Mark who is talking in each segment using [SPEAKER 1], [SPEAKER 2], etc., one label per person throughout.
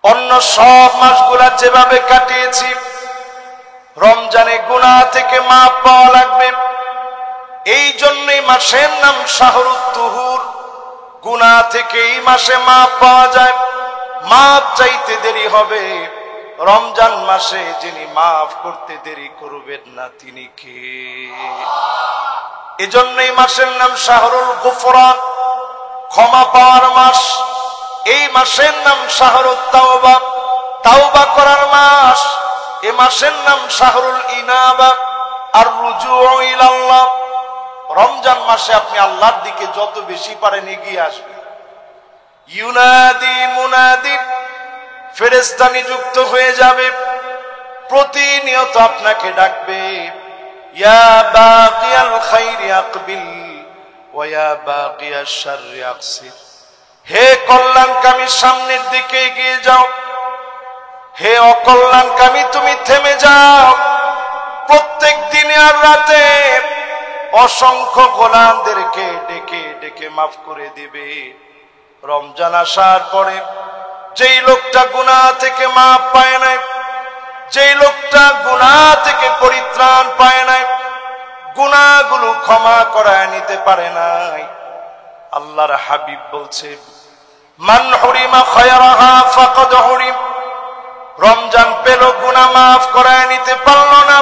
[SPEAKER 1] অন্য সব মাসগুলা যেভাবে কাটিয়েছি, রমজানে গুনাহ থেকে মাপ পাওয়া লাগবে। এই জন্যই মাসের নাম শাহরুত তুহুর। গুনাহ থেকে এই মাসে মাপ পাওয়া যায়। মাপ চাইতে দেরি হবে, রমজান মাসে যিনি মাফ করতে দেরি করবেন না তিনি কে? এজন্যই মাসের নাম শাহরুল গুফরান, ক্ষমা পাওয়ার মাস। এই মাসের নাম শাহরুত তাওবা, তাওবা করার মাস। এই মাসের নাম শাহরুল ইনাবা আর রুজুউ ইলাল্লাহ। রমজান মাসে আপনি আল্লাহর দিকে যত বেশি পারেন এগিয়ে আসবেন। ইউনাদি মুনাদি, ফেরেশতা নিযুক্ত হয়ে যাবে, প্রতিনিয়ত আপনাকে ডাকবে, ইয়া বাগিয়াল খাইরি আকবিল ওয়া ইয়া বাগিয়াশ শাররি আকসির। হে কল্যাণকামী সামনের দিকে এগিয়ে যাও, হে অকল্যাণকামী তুমি থেমে যাও। প্রত্যেক দিনে আর রাতে অসংখ্য গোলামদেরকে ডেকে ডেকে মাফ করে দিবে। রমজান আসার পরে যেই লোকটা গুনাহ থেকে মাপ পায় নাই, যেই লোকটা গুনাহ থেকে পরিত্রাণ পায় নাই, গুনাহগুলো ক্ষমা করায় নিতে পারে নাই, আল্লাহর হাবিব বলছে, মান হুরিমা খায়রাহা ফাকাদ হুরিম। রমজান পেল, গুনাহ মাফ করায় নিতে পারল না।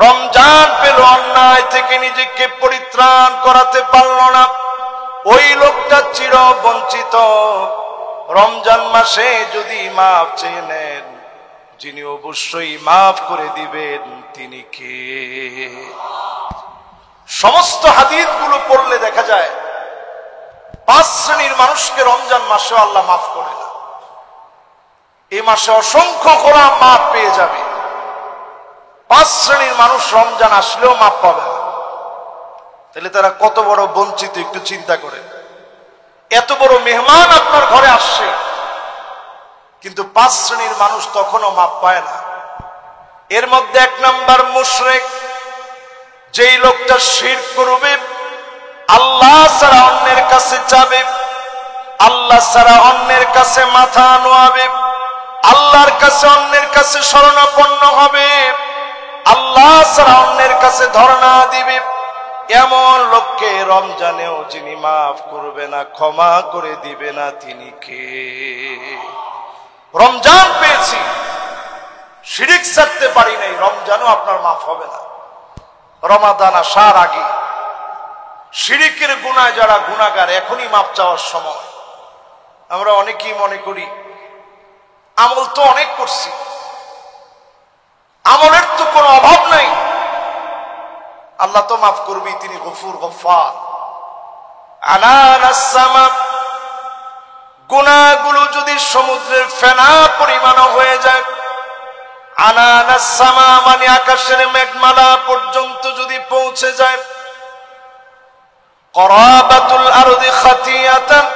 [SPEAKER 1] রমজান পেল, অন্যায় থেকে নিজেকে পরিত্রাণ করাতে পারল না, ওই লোকটা চির বঞ্চিত। রমজান মাসে যদি মাফ চেয়ে নেন, যিনি অবশ্যই মাফ করে দিবেন তিনি কে? সমস্ত হাদিসগুলো পড়লে দেখা যায় 5 শ্রেণীর মানুষকে রমজান মাসে আল্লাহ মাফ করে না। এই মাসে অসংখ্য গোলাম মাফ পেয়ে যাবে। 5 শ্রেণীর মানুষ রমজান আসলেও মাফ পাবে না। তাহলে তারা কত বড় বঞ্চিত একটু চিন্তা করেন। এত বড় মেহমান আপনার ঘরে আসছে, কিন্তু 5 শ্রেণীর মানুষ তখনও মাপ পায় না। এর মধ্যে 1 নাম্বার মুশরিক, যেই লোকটা শিরক করবে, আল্লাহ ছাড়া অন্যের কাছে যাবে, আল্লাহ ছাড়া অন্যের কাছে মাথা নোয়াবে, আল্লাহর কাছে অন্যের কাছে শরণাপন্ন হবে, আল্লাহ ছাড়া অন্যের কাছে ধর্ণা দিবে, এমন লোককে রমজানেও যিনি মাফ করবে না, ক্ষমা করে দিবে না তিনি কে? রমজান পেয়েছি, শিরক ছাড়তে পারি নাই, রমজানও আপনার মাফ হবে না। রমাদান আসার আগে শিরকের গুনাহ যারা গুনাহগার, এখনই মাফ চাওয়ার সময়। আমরা অনেকেই মনে করি আমল তো অনেক করছি, আমলের তো কোনো অভাব নাই, আল্লাহ তো মাফ করবি, তিনি গফুর গফফার। আনানাস সামা, গুনাহগুলো যদি সমুদ্রের ফেনা পরিমাণও হয়ে যায়, আনানাস সামা মানে আকাশের মেঘমালা পর্যন্ত যদি পৌঁছে যায়, করাবাতুল আরদি খাতিয়াতান,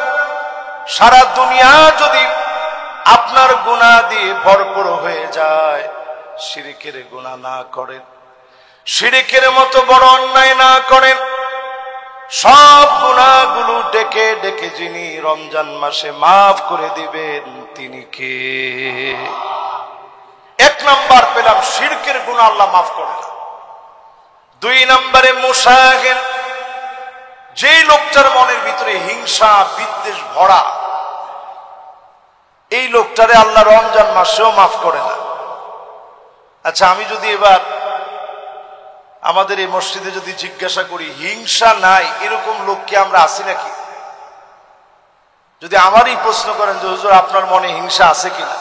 [SPEAKER 1] সারা দুনিয়া যদি আপনার গুনাহ দিয়ে ভরপুর হয়ে যায়, শিরকের গুনাহ না করেন, শিরকের মতো বড় অন্যায় না করেন, সব গুনাহগুলো ডেকে ডেকে যিনি রমজান মাসে মাফ করে দিবেন তিনি কে? 1 নাম্বার পেলাম, শিরকের গুনাহ আল্লাহ মাফ করে না। 2 নম্বরে মুশাহিন, যেই লোকটার মনের ভিতরে হিংসা বিদ্বেষ ভরা, এই লোকটারে আল্লাহ রমজান মাসেও মাফ করে না। আচ্ছা, আমি যদি এবার আমাদের এই মসজিদে যদি জিজ্ঞাসা করি, হিংসা নাই এরকম লোক কি আমরা আছি নাকি? যদি আমারই প্রশ্ন করেন যে হুজুর আপনার মনে হিংসা আছে কিনা,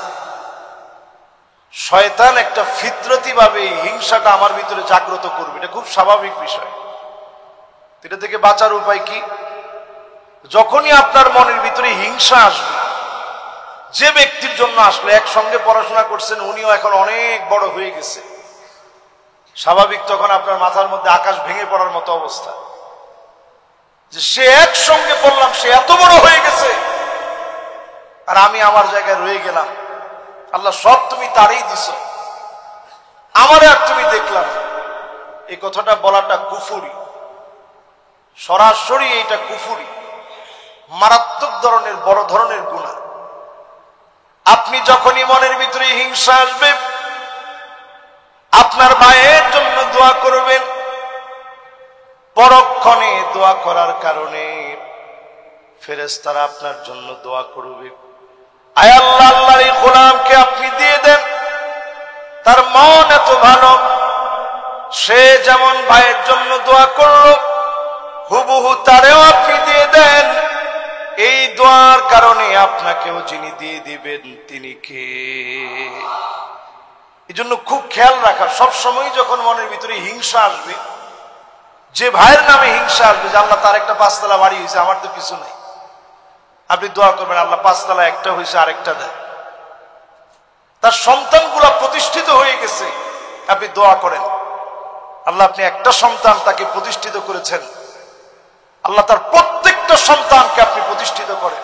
[SPEAKER 1] শয়তান একটা ফিতরতি ভাবে হিংসাটা আমার ভিতরে জাগ্রত করবে, এটা খুব স্বাভাবিক বিষয়। এটা থেকে বাঁচার উপায় কি? যখনই আপনার মনের ভিতরে হিংসা আসবে, যে ব্যক্তির জন্য আসলে একসঙ্গে পড়াশোনা করছেন, উনিও এখন অনেক বড় হয়ে গেছে, স্বাভাবিক তখন আপনার মাথার মধ্যে আকাশ ভেঙে পড়ার মতো অবস্থা, যে সে একসঙ্গে পড়লাম, সে এত বড় হয়ে গেছে আর আমি আমার জায়গায় রয়ে গেলাম। আল্লাহ সব তুমি তারই দিছ, আমারে আর তুমি দেখলাম। এই কথাটা বলাটা কুফরি, সরাসরি এইটা কুফরি, মারাত্মক ধরনের বড় ধরনের গুনাহ। আপনি যখনই মনের ভিতরে হিংসা আসবে, আপনার ভাইয়ের জন্য দোয়া করবেন। পরক্ষণে দোয়া করার কারণে ফেরেশতারা আপনার জন্য দোয়া করবে। আয় আল্লাহ, আল্লাহর এই গোলামকে আপনি দিয়ে দেন, তার মন এত ভালো, সে যেমন ভাইয়ের জন্য দোয়া করলো হুবহু তারেও আপনি দিয়ে দেন। এই দোয়ার কারণে আপনাকেও যিনি দিয়ে দিবেন তিনি কে? এই জন্য খুব খেয়াল রাখা, সবসময় যখন মনের ভিতরে হিংসা আসবে, যে ভাইয়ের নামে হিংসা আসবে যে আল্লাহ তার একটা 5 তলা বাড়ি হয়েছে, আমার তো কিছু নাই, আপনি দোয়া করবেন আল্লাহ 5 তলা একটা হয়েছে আরেকটা দেয়। তার সন্তানগুলা প্রতিষ্ঠিত হয়ে গেছে, আপনি দোয়া করেন আল্লাহ আপনি একটা সন্তান তাকে প্রতিষ্ঠিত করেছেন, আল্লাহ তার প্রত্যেকটা সন্তানকে আপনি প্রতিষ্ঠিত করেন।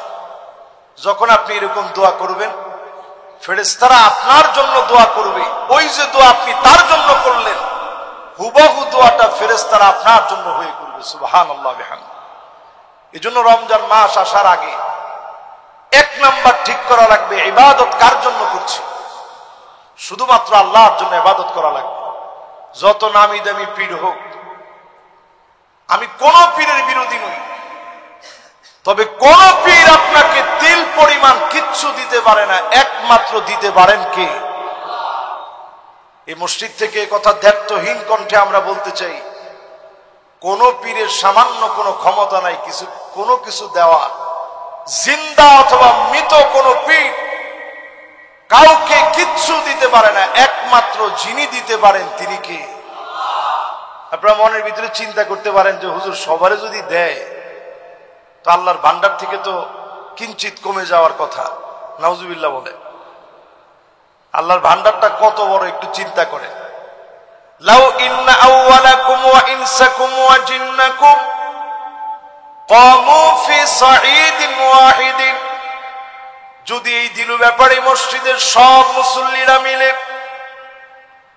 [SPEAKER 1] যখন আপনি এরকম দোয়া করবেন, ফেরেশতারা আপনার জন্য দোয়া করবে। ওই যে দোয়া আপনি তার জন্য করলেন, হুবহু দোয়াটা ফেরেশতারা আপনার জন্য হয়ে করবে। সুবহানাল্লাহ বিহামদিহি। এজন্য রমজান মাস আসার আগে 1 নাম্বার ঠিক করা লাগবে, ইবাদত কার জন্য করছি? শুধুমাত্র আল্লাহর জন্য ইবাদত করা লাগবে। যত নামি দামি পীর হোক, আমি কোন পীরের বিরোধী নই, তবে কোন পীর আপনাকে তিল পরিমাণ কিচ্ছু দিতে পারে না, একমাত্র দিতে পারেন কে? এই মসজিদ থেকে কথা দ্ব্যর্থহীন কণ্ঠে আমরা বলতে চাই, কোন পীরের সামান্য কোনো ক্ষমতা নাই কোনো কিছু দেওয়া। জিন্দা অথবা মৃত কোন পীর কাউকে কিচ্ছু দিতে পারে না, একমাত্র যিনি দিতে পারেন তিনি কে? আপনারা মনের ভিতরে চিন্তা করতে পারেন যে হুজুর সবারে যদি দেয় তো আল্লাহর ভান্ডার থেকে তো কিঞ্চিত কমে যাওয়ার কথা। নাউজুবিল্লাহ বলে। আল্লাহর ভান্ডারটা কত বড় একটু চিন্তা করেন। লাউ ইন্না আউওয়ালাকুম ওয়া ইনসাকুম ওয়া জিন্নাকুম ক্বামু ফি সাঈদিন ওয়াহিদিন, যদি এই দিলু ব্যাপারে মসজিদের সব মুসল্লিরা মিলে,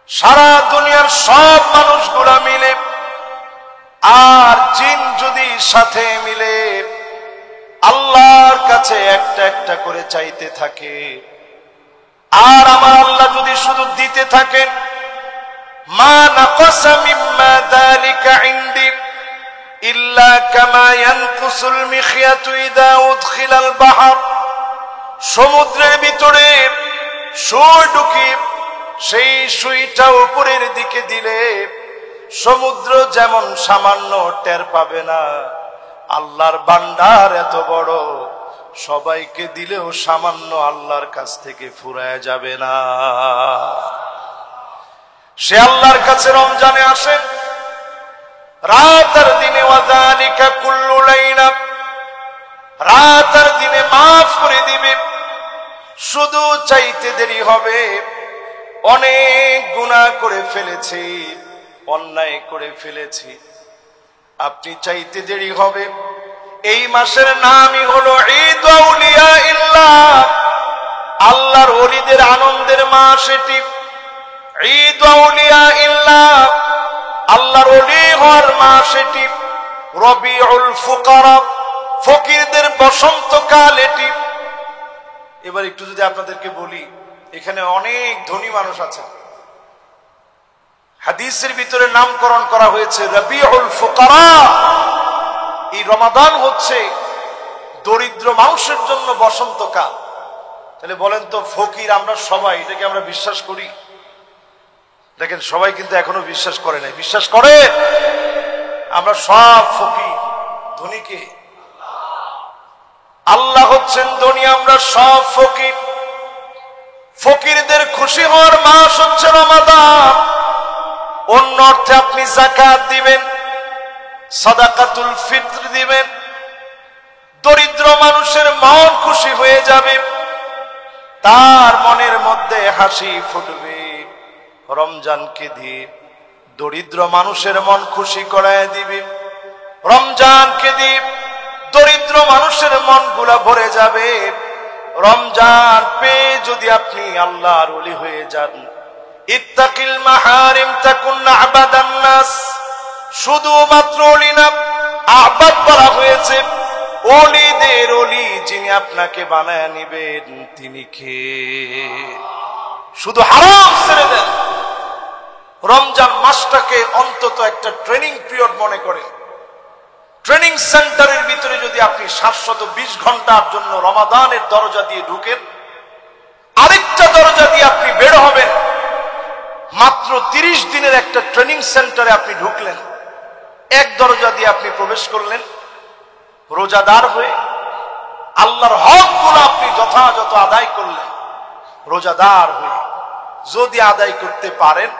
[SPEAKER 1] সারা দুনিয়ার সব মানুষগুলা মিলে, আর জিন যদি সাথে মিলে আল্লাহর কাছে একটা একটা করে চাইতে থাকে, আর আমার আল্লাহ যদি শুধু দিতে থাকেন, মা নাকাসা মিম্মা যালিকা ইনদি ইল্লা কামা ইয়ানকুসুল মিখয়াতু ইযা উদখিলাল বাহর, সমুদ্রের ভিতরে সুই ঢুকিয়ে সেই সুইটা উপরের দিকে দিলে সমুদ্র যেমন সামান্য টের পাবে না, আল্লাহর ভান্ডার এত বড়, সবাইকে দিলেও সামান্য আল্লাহর কাছ থেকে ফুরায় যাবে না। সে আল্লাহর কাছে রমজানে আসেন রাত আর দিনে, ওয়াযালিকা কুল্লু লাইলা, রাত আর দিনে মাফ করে দিবে, শুধু চাইতে দেরি হবে। অনেক গুনাহ করে ফেলেছি, অন্যায় করে ফেলেছি, আপনি চাইতে দেরি হবে। এই মাসের নামই হলো ঈদ আউলিয়া ইল্লাহ, আল্লাহর ওলিদের আনন্দের মাস এটি। ঈদ আউলিয়া ইল্লাহ, আল্লাহর ওলি হওয়ার মাস এটি। রবিউল ফুকারা, ফকিরদের বসন্তকাল এটি। এবার একটু যদি আপনাদেরকে বলি, এখানে অনেক ধনী মানুষ আছেন, হাদিসের ভিতরে নামকরণ করা হয়েছে রবিউল ফুকারা। এই রমাদান হচ্ছে দরিদ্র মানুষের জন্য বসন্তকাল। তাহলে বলেন তো, ফকির আমরা সবাই, এটাকে আমরা বিশ্বাস করি? দেখেন সবাই কিন্তু এখনো বিশ্বাস করে নাই। বিশ্বাস করে আমরা সব ফকির? ধনীকে আল্লাহ হচ্ছেন ধনী, আমরা সব ফকির। ফকিরদের খুশি হওয়ার মাস হচ্ছে রমাদান। অন্য অর্থে আপনি যাকাত দিবেন, সাদাকাতুল ফিত্র দিবেন, দরিদ্র মানুষের মন খুশি হয়ে যাবে, তার মনের মধ্যে হাসি ফুটবে। রমজানকে দিয়ে দরিদ্র মানুষের মন খুশি করায় দিবে, রমজানকে দিয়ে দরিদ্র মানুষের মন গুলা ভরে যাবে। রমজান পেয়ে যদি আপনি আল্লাহর ওলি হয়ে যান, ইত্তাকিল মাহারিম তাকুন আবাদান নাস, শুধুমাত্র ওলি না, আবাদ বলা হয়েছে। ওলিদের ওলি যিনি আপনাকে বানায় নিবেন তিনি কে? শুধু হারাম ছেড়ে দেন। রমজান মাসটাকে অন্তত একটা ট্রেনিং পিরিয়ড মনে করেন। ট্রেনিং সেন্টারের ভিতরে যদি আপনি 720 ঘন্টার জন্য রমাদানের দরজা দিয়ে ঢুকেন, আরেকটা দরজা দিয়ে আপনি বের হবেন। মাত্র 30 দিনের একটা ট্রেনিং সেন্টারে আপনি ঢুকলেন, এক দরজা দিয়ে আপনি প্রবেশ করলেন রোজাদার হয়ে। আল্লাহর হকগুলো আপনি যথাযথ আদায় করলেন রোজাদার হয়ে। যদি আদায় করতে পারেন,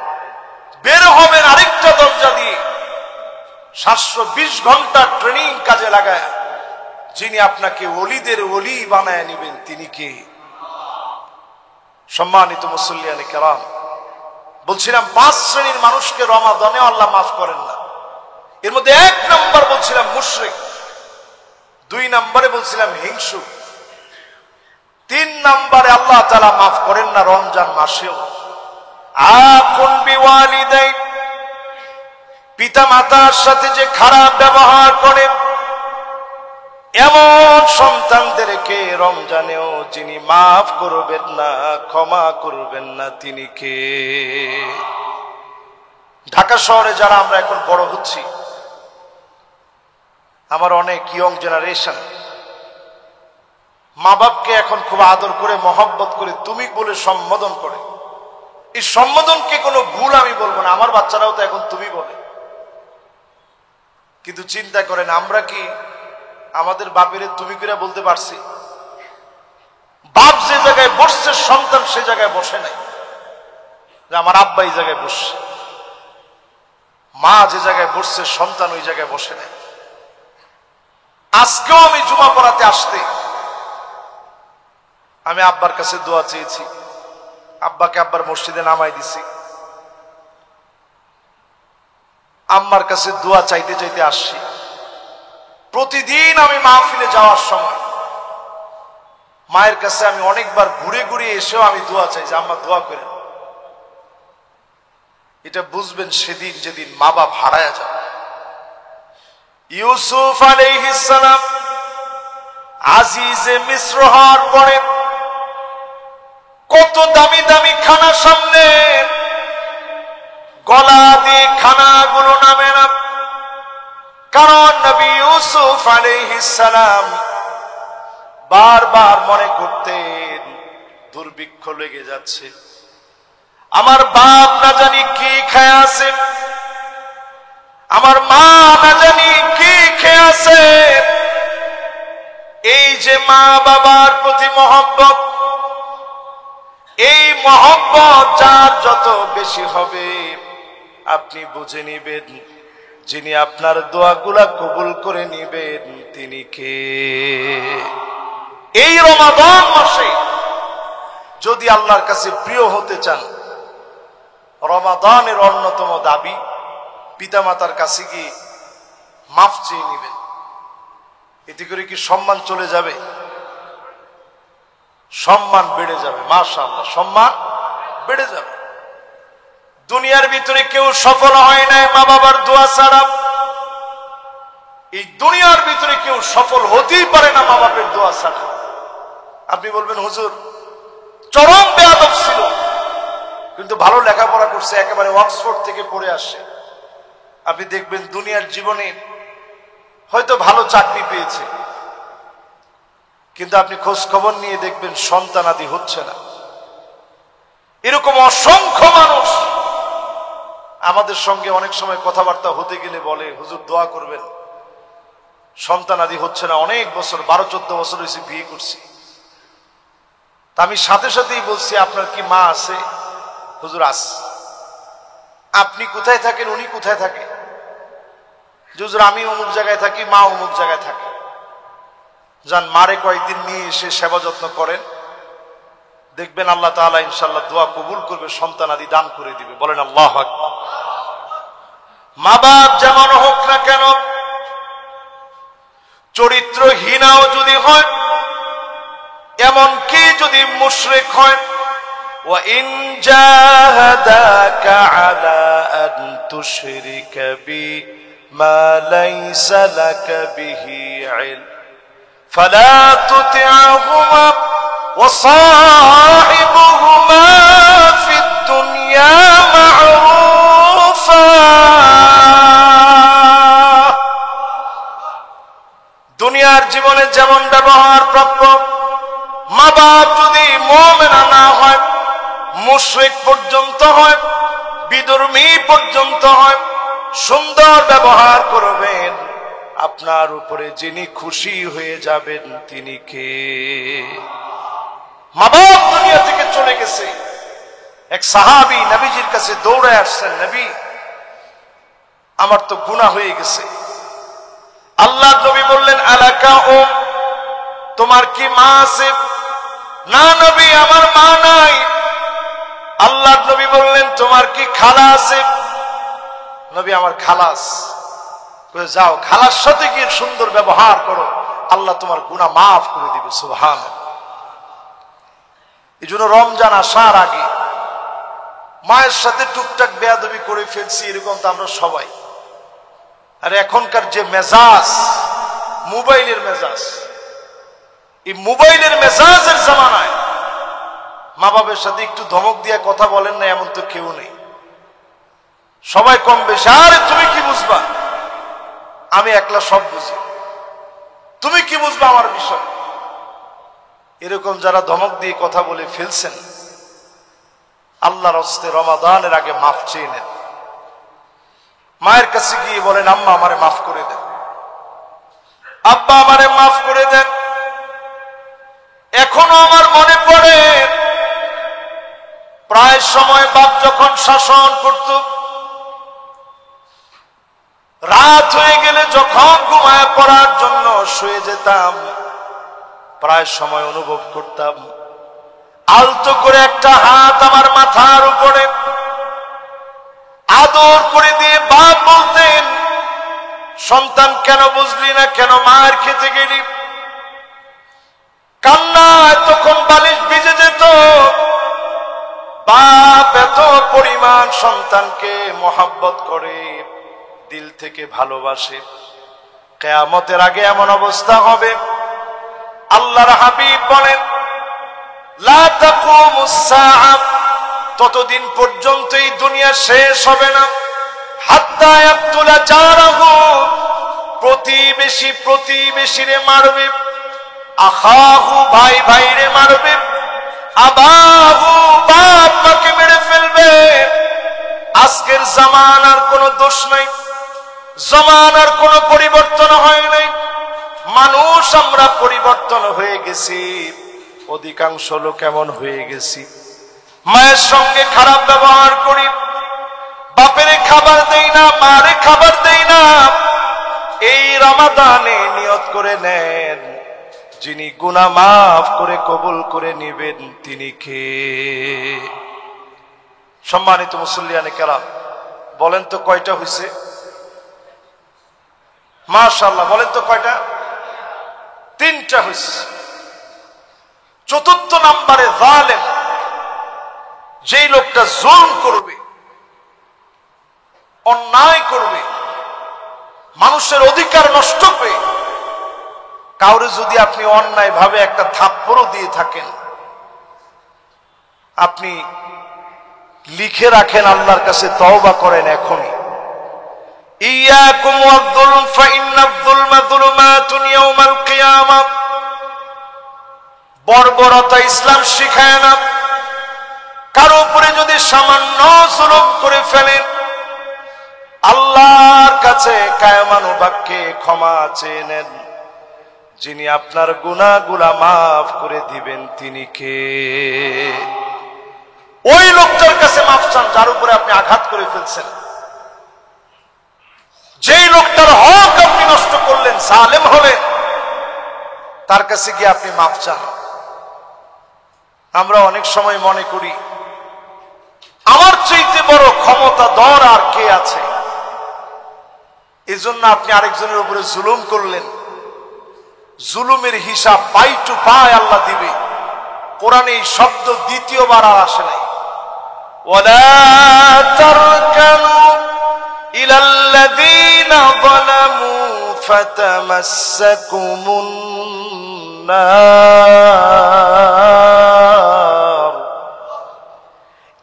[SPEAKER 1] বের হবেন আরেকটা দরজা দিয়ে 720 ঘন্টা ট্রেনিং কাজে লাগায় যিনি আপনাকে ওলিদের ওলি বানায় নেবেন তিনি কে? সম্মানিত মুসল্লিয়ানে কেরাম, বলছিলাম 5 শ্রেণীর মানুষকে রমাদানে আল্লাহ মাফ করেন না। এর মধ্যে 1 নাম্বার বলছিলাম মুশরিক, 2 নম্বরে বলছিলাম হিংসু, 3 নম্বরে আল্লাহ তাআলা মাফ করেন না রমজান মাসেও। আকুন বিওয়ালিদাই, পিতা মাতার সাথে যে খারাপ ব্যবহার করে এমন সন্তানদেরকে রমজানেও যিনি মাফ করবেন না, ক্ষমা করবেন না তিনি কে? ঢাকা শহরে যারা আমরা এখন বড় হচ্ছি, আমার অনেক ইয়ং জেনারেশন মা বাপকে এখন খুব আদর করে মহব্বত করে তুমি বলে সম্বোধন করে। এই সম্বোধনকে কোনো ভুল আমি বলবো না, আমার বাচ্চারাও তো এখন তুমি বলে। কিন্তু চিন্তা করেন আমরা কি আমাদের বাপের তুমি করে বলতে পারছি? বাপ যে জায়গায় বসছে সন্তান সে জায়গায় বসে নাই, যে আমার আব্বা এই জায়গায় বসছে। মা যে জায়গায় বসছে সন্তান ওই জায়গায় বসে নাই। আজকেও আমি জুমা পড়াতে আসতে আমি আব্বার কাছে দোয়া চেয়েছি, আব্বাকে আব্বার মসজিদে নামাই দিছি। আম্মার কাছে দোয়া চাইতে চাইতে আসছি। প্রতিদিন আমি মাহফিলে যাওয়ার সময় মায়ের কাছে আমি অনেকবার ঘুরে ঘুরে এসেও আমি দোয়া চাই যে আম্মা দোয়া করেন। এটা বুঝবেন সেদিন যেদিন মা বাপ হারায়া যাবে। ইউসুফ আলাইহিস সালাম আজিজে মিস্র হওয়ার পরে কত দামি দামি খানা সামনে, গলা দিয়ে খানাগুলো নামে না, কারণ নবী ইউসুফ আলাইহিস সালাম বারবার মনে করতেন দুর্ভিক্ষ লেগে যাচ্ছে, আমার বাপ না জানি কি খেয়ে আছে, আমার মা না জানি কি খেয়ে আছে। এই যে মা বাবার প্রতি মহব্বত, এই মহব্বত যার যত বেশি হবে আপনি বুঝে নিবেন যিনি আপনার দোয়াগুলা কবুল করে নিবেন তিনি কে? এই রমাদান মাসে যদি আল্লাহর কাছে প্রিয় হতে চান, রমাদানের অন্যতম দাবি পিতামাতার কাছে গিয়ে মাফ চেয়ে নিবেন। এতে করে কি সম্মান চলে যাবে? সম্মান বেড়ে যাবে, মাশাআল্লাহ সম্মান বেড়ে যাবে। দুনিয়ার ভিতরে কেউ সফল হয় নাই মা বাবার দোয়া ছাড়া। এই দুনিয়ার ভিতরে কেউ সফল হতেই পারে না মা বাপের দোয়া ছাড়া। আপনি বলবেন হুজুর চরম বেয়াদব ছিল, কিন্তু ভালো লেখাপড়া করছে, একেবারে অক্সফোর্ড থেকে পড়ে আসে। আপনি দেখবেন দুনিয়ার জীবনে হয়তো ভালো চাকরি পেয়েছে, কিন্তু আপনি খোঁজ খবর নিয়ে দেখবেন সন্তানাদি হচ্ছে না। এরকম অসংখ্য মানুষ আমাদের সঙ্গে অনেক সময় কথাবার্তা হতে গেলে বলে হুজুর দোয়া করবেন, সন্তানাদি হচ্ছে না, অনেক বছর 12-14 বছর হয়েছে বিয়ে করছি। তা আমি সাথে সাথেই বলছি আপনার কি মা আছে? হুজুর আছে। আপনি কোথায় থাকেন, উনি কোথায় থাকে? হুজুর আমি অমুক জায়গায় থাকি, মা অমুক জায়গায় থাকে। যান মারে কয়েকদিন নিয়ে এসে সেবা যত্ন করেন, দেখবেন আল্লাহ তাআলা ইনশাআল্লাহ দোয়া কবুল করবে, সন্তান আদি দান করে দিবে। বলেন আল্লাহু আকবার। মা বাপ যেমন হোক না কেন, চরিত্রহীনাও যদি হয়, এমনকি যদি মুশরিক হয়, ওয়া ইন জাহাদাকা আলা আন তুশরিকা বি মা লাইসা লাকা বিহি ইলম ফালা তুতি'হুমা ওয়া সাহিবুহুমা ফিদ দুনিয়া মা'রুফা। দুনিয়ার জীবনে যেমন ব্যবহার প্রাপ্য, মা বাপ যদি মুমিন না হয়, মুশরিক পর্যন্ত হয়, বিধর্মী পর্যন্ত হয়, সুন্দর ব্যবহার করবেন। আপনার উপরে যিনি খুশি হয়ে যাবেন তিনি কে? মা বাপ দুনিয়া থেকে চলে গেছে। এক সাহাবী নবীজির কাছে দৌড়ে আসছেন, নবী আমার তো গুনাহ হয়ে গেছে। আল্লাহর নবী বললেন, আলাকা উম, তোমার কি মা আছে? না নবী, আমার মা নাই। আল্লাহর নবী বললেন, তোমার কি খালা আছে? নবী, আমার খালাস। যাও খালার সাথে গিয়ে সুন্দর ব্যবহার করো, আল্লাহ তোমার গুনাহ মাফ করে দিবে। সুবহানাল্লাহ। এই জন্য রমজান আসার আগে মায়ের সাথে টুকটাক বেয়াদবি করে ফেলছি, এরকম তো আমরা সবাই। আর এখনকার যে মেজাজ, মোবাইলের মেজাজ, এই মোবাইলের মেজাজের জামানায় মা বাবার সাথে একটু ধমক দিয়ে কথা বলেন না এমন তো কেউ নেই। সবাই কম বেশি, আরে তুমি কি বুঝবা, আমি একলা সব বুঝি, তুমি কি বুঝবা আমার বিষয়। এরকম যারা ধমক দিয়ে কথা বলে ফেলছেন, আল্লাহর হস্তে রমাদানের আগে মাফ চেয়ে নেন। মায়ের কাছে গিয়ে বলেন, আম্মা আমারে মাফ করে দেন, আব্বা আমারে মাফ করে দেন। এখনো আমার মনে পড়ে প্রায় সময় বাপ যখন শাসন করত, রাত হয়ে গেলে যখন ঘুমায় পড়ার জন্য শুয়ে যেতাম, প্রায় সময় অনুভব করতাম আলতো করে একটা হাত আমার মাথার উপরে আদর করে দিয়ে বাপ বলতেন, সন্তান কেন বুঝলি না, কেন মার খেতে গেলি? কান্নায় তখন বালিশ ভিজে যেত। বাপ এত পরিমাণ সন্তানকে মহব্বত করে, দিল থেকে ভালোবাসে। কিয়ামতের আগে এমন অবস্থা হবে, আল্লাহর হাবিব বলেন, লা তাকুমুস সাআ, ততদিন পর্যন্ত এই দুনিয়া শেষ হবে না, হাত্তা ইয়াকতুলা জারাহু, প্রতিবেশী প্রতিবেশীরে মারবে, আখাহু ভাই ভাইরে মারবে, আবাহু বাপ মাকে মেরে ফেলবে। আজকের জামানার কোনো দোষ নাই, জামানার কোনো পরিবর্তন হয় নাই। মানুষ আমরা পরিবর্তন হয়ে গেছি, অধিকাংশ লোক এমন হয়ে গেছি, মায়ের সঙ্গে খারাপ ব্যবহার করি, বাপেরে খাবার দেই না, মারে খাবার দেই না। এই রমাদানে নিয়ত করে নেন, যিনি গুনাহ মাফ করে কবুল করে নেবেন তিনি কে? সম্মানিত মুসল্লিয়ানে কেরাম, বলেন তো কয়টা হয়েছে? মাশাআল্লাহ, বলেন তো কয়টা? 3টা হয়েছে। চতুর্থ নম্বরে জালেম, যেই লোকটা জুলম করবে, অন্যায় করবে, মানুষের অধিকার নষ্ট করে, কাউরে যদি আপনি অন্যায় ভাবে একটা থাপ্পড়ও দিয়ে থাকেন, আপনি লিখে রাখেন, আল্লাহর কাছে তওবা করেন এখনই। ইয়াকুম ওয়ায-যুলম ফাইন্নায-যুলমা যুলুমাতুন ইয়াওমাল কিয়ামাহ। বর্বরতা ইসলাম শিখায় না। কারো উপরে যদি সামান্য জুলুম করে ফেলেন, আল্লাহর কাছে কায়মানুবাক্যে ক্ষমা চেয়ে নেন, যিনি আপনার গুনাহগুলো মাফ করে দিবেন তিনি কে? ওই লোকটার কাছে মাফ চান যার উপরে আপনি আঘাত করে ফেলছেন, যেই লোকটার হক আপনি নষ্ট করলেন, জালেম হলেন, তার কাছে গিয়ে আপনি মাফ চান। আমরা অনেক সময় মনে করি আমার চাইতে বড় ক্ষমতাধর আর কে আছে, এজন্য আপনি আরেকজনের উপরে জুলুম করলেন। জুলুমের হিসাব পাই টু পাই আল্লাহ দিবে। কোরআনে এই শব্দ দ্বিতীয়বার আর আসে নাই। ওয়ালা তারকানু ইলাল্লাযীনা যালামু ফাতামাসসাকুমুন النار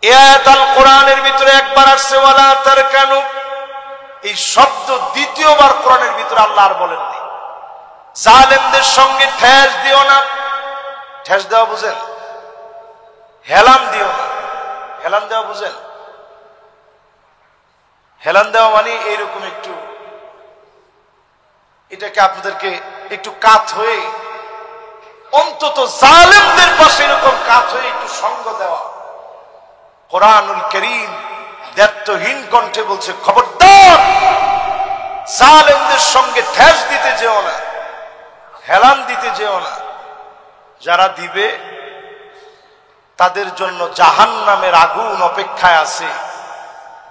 [SPEAKER 1] এই আয়াত আল কোরআনের ভিতরে একবার আসছে ওয়ালা তারকানু, এই শব্দ দ্বিতীয়বার কোরআনের ভিতরে আল্লাহ আর বলেননি। জালেমদের সঙ্গে ঠেস দিও না। ঠেস দেওয়া বুঝেন? হেলান দিও না। হেলান দেওয়া বুঝেন? হেলান দেওয়া মানে এইরকম একটু, এটাকে আপনাদেরকে একটু কাত হয়ে, অন্তত জালেমদের পাশে এরকম কাত হয়ে একটু সঙ্গ দেওয়া। কোরআনুল কারীম দায়িত্বহীন কণ্ঠে বলছে, খবরদার জালেমদের সঙ্গে ঠেস দিতে যেও না, হেলান দিতে যেও না। যারা দিবে তাদের জন্য জাহান্নামের আগুন অপেক্ষায় আছে।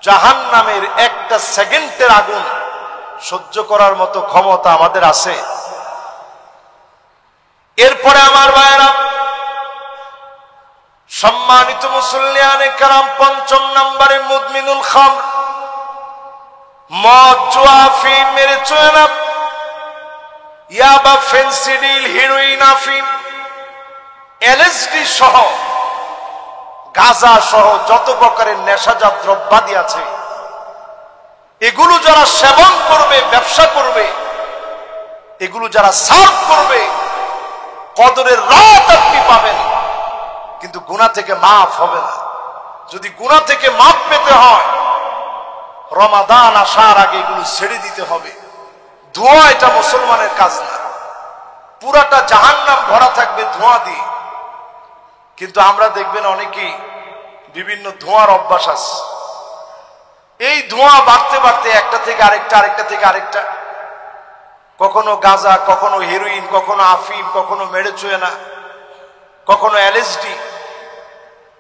[SPEAKER 1] জাহান্নামের একটা সেকেন্ডের আগুন সহ্য করার মতো ক্ষমতা আমাদের আছে? এরপরে আমার ভাইয়েরা, সম্মানিত মুসল্লিয়ানে কেরাম, ৫ম নম্বরে মুদমিনুল খামর, মদ, জুয়া, আফিম, মেরিজুয়ানা, ইয়াবা, ফেনসিডিল, হেরোইন, আফিম, এলএসডি সহ, গাঁজা সহ যত প্রকারের নেশাজাত দ্রব্যাদি আছে, এগুলো যারা সেবন করবে, ব্যবসা করবে, এগুলো যারা সার্ভ করবে, কদরের রাত আপনি পাবেন, কিন্তু গুনাহ থেকে মাফ হবে না। যদি গুনাহ থেকে মাফ পেতে হয়, রমাদান আসার আগে এগুলো ছেড়ে দিতে হবে। ধোঁয়া এটা মুসলমানের কাজ না। পুরাটা জাহান্নাম ভরা থাকবে ধোঁয়া দিয়ে। কিন্তু আমরা দেখবেন অনেকেই বিভিন্ন ধোঁয়ার অভ্যাস আছে। এই ধোঁয়া বাড়তে বাড়তে একটা থেকে আরেকটা, আরেকটা থেকে আরেকটা, কখনো গাঁজা, কখনো হেরোইন, কখনো আফিম, কখনো মেরিজুয়ানা, কখনো এলএসডি।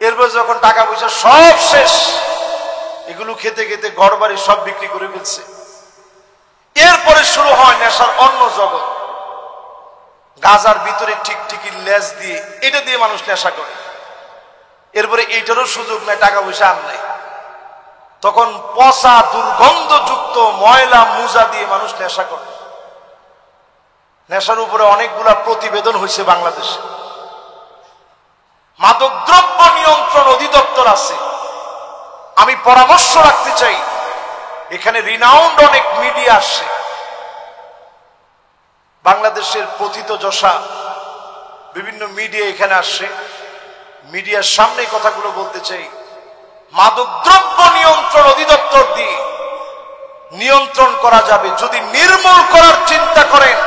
[SPEAKER 1] এরপর যখন টাকা পয়সা সব শেষ, এগুলো খেতে খেতে ঘরবাড়ি সব বিক্রি করে ফেলছে। এরপরে শুরু হয় নেশার অন্য জগৎ। গাঁজার ভিতরে টিকটিকি লেজ দিয়ে, এটা দিয়ে মানুষ নেশা করে। এরপরে এইটারও সুযোগ নাই, টাকা পয়সা আর নাই, তখন পচা দুর্গন্ধযুক্ত ময়লা মুজা দিয়ে মানুষ নেশা করে। নেশার উপরে অনেকগুলা প্রতিবেদন হয়েছে বাংলাদেশে। মাদকদ্রব্য নিয়ন্ত্রণ অধিদপ্তর আছে। আমি পরামর্শ রাখতে চাই, এখানে রিনাউন্ড অনেক মিডিয়া আসে, বাংলাদেশের পতিতযশা বিভিন্ন মিডিয়া এখানে আসে। মিডিয়ার সামনে কথাগুলো বলতে চাই। মাদকদ্রব্য নিয়ন্ত্রণ অধিদপ্তর দিয়ে নিয়ন্ত্রণ করা যাবে। যদি নির্মূল করার চিন্তা করেন,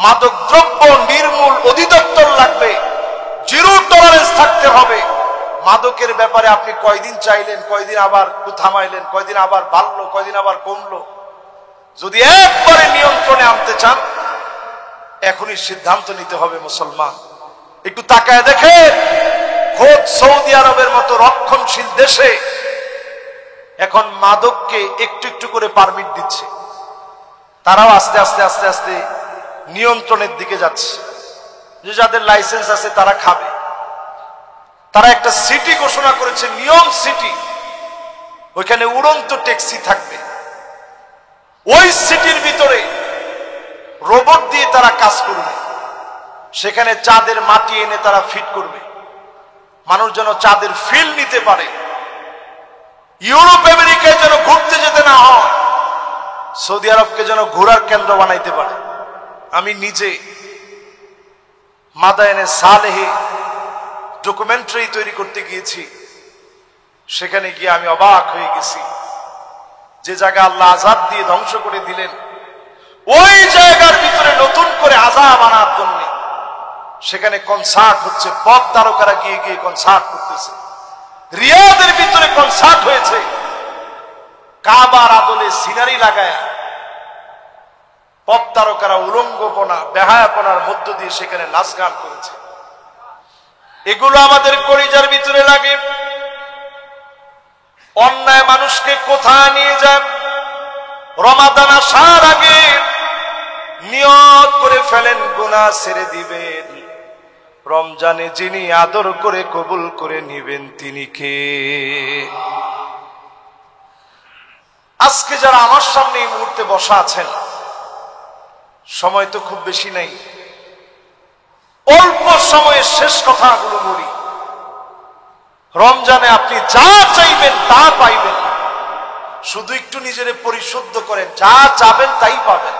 [SPEAKER 1] মাদকদ্রব্য নির্মূল অধিদপ্তর লাগবে। জিরো টলারেন্স থাকতে হবে। মাদকের ব্যাপারে আপনি কয়দিন চাইলেন, কয়দিন আবার থামাইলেন, কয়দিন আবার বাড়লো, কয়দিন আবার কমলো। যদি একবারে নিয়ন্ত্রণে আনতে চান, এখনই সিদ্ধান্ত নিতে হবে মুসলমান। একটু তাকায় দেখে, খোদ সৌদি আরবের মতো রক্ষণশীল দেশে এখন মাদককে একটু একটু করে পারমিট দিচ্ছে। তারাও আস্তে আস্তে আস্তে আস্তে নিয়ন্ত্রণের দিকে যাচ্ছে। যে যাদের লাইসেন্স আছে তারা খাবে। তারা একটা সিটি ঘোষণা করেছে, নিয়ম সিটি। ওইখানে উড়ন্ত ট্যাক্সি থাকবে। ওই সিটির ভিতরে রোবট দিয়ে তারা কাজ করবে। সেখানে চাঁদের মাটি এনে তারা ফিট করবে, মানুষ যেন চাঁদের ফিল নিতে পারে। ইউরোপ আমেরিকায় যেন ঘুরতে যেতে না হয়, সৌদি আরবকে যেন ঘোরার কেন্দ্র বানাইতে পারে। আমি নিজে মাদায়েনে সালেহে ডকুমেন্টারি তৈরি করতে গিয়েছি। সেখানে গিয়ে আমি অবাক হয়ে গেছি। যে জায়গা আল্লাহ আযাব দিয়ে ধ্বংস করে দিলেন, ওই জায়গার ভিতরে নতুন করে আযাব আনার জন্য সেখানে কনসার্ট হচ্ছে। পপ তারকারা গিয়ে গিয়ে কনসার্ট করতেছে। রিয়াদের ভিতরে কনসার্ট হয়েছে। কাবার আদলে সিনারি লাগায় পপ তারকারা উলঙ্গপনা, বেহায়াপনার মধ্য দিয়ে সেখানে নাচ গান করেছে। এগুলো আমাদের কলিজার ভিতরে লাগে। অন্যায় মানুষকে কোথায় নিয়ে যায়? রমাদান আসার আগে নিয়ত করে ফেলেন গুনাহ ছেড়ে দিবেন। রমজানে যিনি আদর করে কবুল করে নিবেন তিনি কে? আজকে যারা আমার সামনে এই মুহূর্তে বসা আছেন, সময় তো খুব বেশি নাই, অল্প সময়ে শেষ কথাগুলো বলি। রমজানে আপনি যা চাইবেন তা পাইবেন, শুধু একটু নিজের পরিশুদ্ধ করেন, যা চাবেন তাই পাবেন।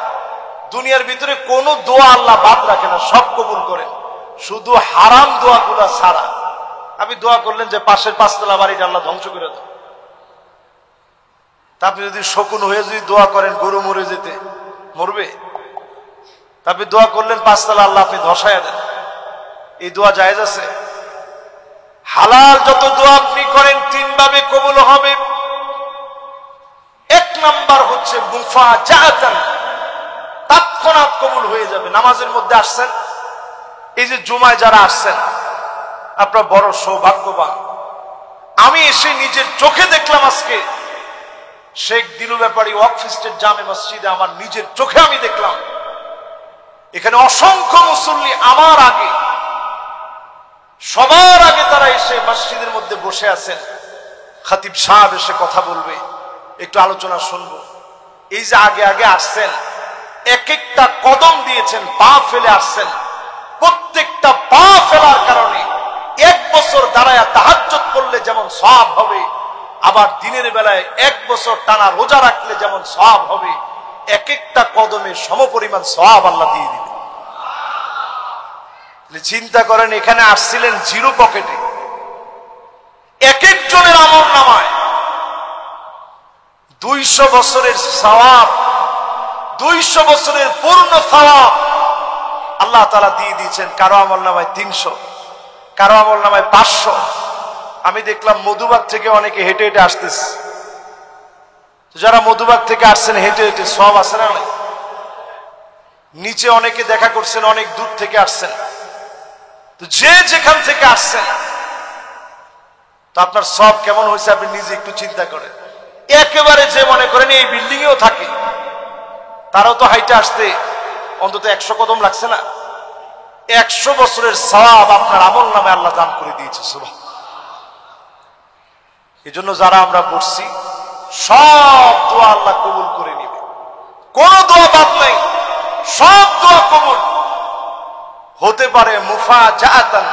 [SPEAKER 1] দুনিয়ার ভিতরে কোনো দোয়া আল্লাহ বাদ রাখে না, সব কবুল করেন, শুধু হারাম দোয়াগুলা ছাড়া। আপনি দোয়া করলেন যে পাশের পাঁচতলা বাড়িটা আল্লাহ ধ্বংস করে দাও, তা আপনি যদি শকুন হয়ে যদি দোয়া করেন গরু মরে যেতে, মরবে? তা আপনি দোয়া করলেন পাঁচতলা আল্লাহ আপনি ধসায়া দেন, এই দোয়া জায়েজ আছে? হালাল যত দোয়া আপনি করেন 3 ভাবে কবুল হবে। 1 নাম্বার হচ্ছে মুফাজাতান, তৎক্ষণাৎ কবুল হয়ে যাবে। নামাজের মধ্যে আসছেন, এই যে জুমায় যারা আসছেন আপনারা বড় সৌভাগ্যবান। আমি এসে নিজের চোখে দেখলাম আজকে শেখ দিলু ব্যাপারী ওয়াকফ স্টেট জামে মসজিদে, আমার নিজের চোখে আমি দেখলাম এখানে অসংখ্য মুসল্লি আমার আগে, সবার আগে তারা এসে মসজিদের মধ্যে বসে আছেন। খতিব সাহেব এসে কথা বলবে, একটু আলোচনা শুনবো। এই যে আগে আগে আসছেন, এক একটা কদম দিয়েছেন, পা ফেলে আসছেন, প্রত্যেকটা পা ফেলার কারণে 1 বছর দাঁড়ায়া তাহাজ্জুদ পড়লে যেমন সওয়াব হবে, আবার দিনের বেলায় 1 বছর টানা রোজা রাখলে যেমন সওয়াব হবে, এক একটা কদমে সমপরিমাণ সওয়াব আল্লাহ দিয়ে দিবে। চিন্তা করেন, এখানে আসছিলেন জিরো পকেটে, এক একজনের আমল নামায় 200 বছরের সওয়াব, 200 বছরের পূর্ণ সওয়াব আল্লাহ তাআলা দিয়ে দিয়েছেন। কারো আমল নামায় 300, কারো আমল নামায় 500। আমি দেখলাম মধুবাগ থেকে অনেকে হেঁটে হেঁটে আসতেছে। যারা মধুবাগ থেকে আসছেন হেঁটে হেঁটে, সওয়াব আছে না নাই? নিচে অনেকে দেখা করছেন, অনেক দূর থেকে আসছেন। তো যে যেখান থেকে আসছেন, তো আপনার সওয়াব কেমন হয়েছে আপনি নিজে একটু চিন্তা করেন। একেবারে যে মনে করেন এই বিল্ডিং এও থাকে, তারাও তো হাইটে আসতে অন্তত 100 কদম লাগছে না? 100 বছরের সওয়াব আপনার আমল নামে আল্লাহ দান করে দিয়েছে। সুবহান। এই জন্য যারা আমরা পড়ছি সব দোয়া আল্লাহ কবুল করে নিবে, কোন দোয়া বাদ নাই, সব দোয়া কবুল হতে পারে। মুফাজাতান,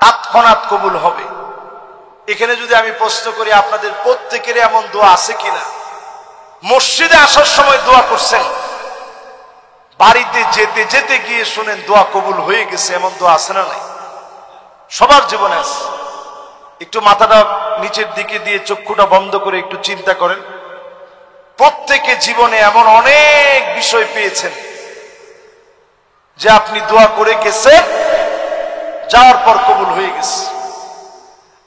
[SPEAKER 1] তৎক্ষণাৎ কবুল হবে। এখানে যদি আমি প্রশ্ন করি আপনাদের প্রত্যেকের এমন দোয়া আছে কিনা? মসজিদে আসার সময় দোয়া করছেন, বাড়িতে যেতে যেতে গিয়ে শুনেন দোয়া কবুল হয়ে গেছে, এমন দোয়া আছে না নাই? সবার জীবনে আছে। একটু মাথাটা নিচের দিকে দিয়ে চক্ষুটা বন্ধ করে একটু চিন্তা করেন। প্রত্যেকে জীবনে এমন অনেক বিষয় পেয়েছেন যে আপনি দোয়া করে গেছেন, যাওয়ার পর কবুল হয়ে গেছে।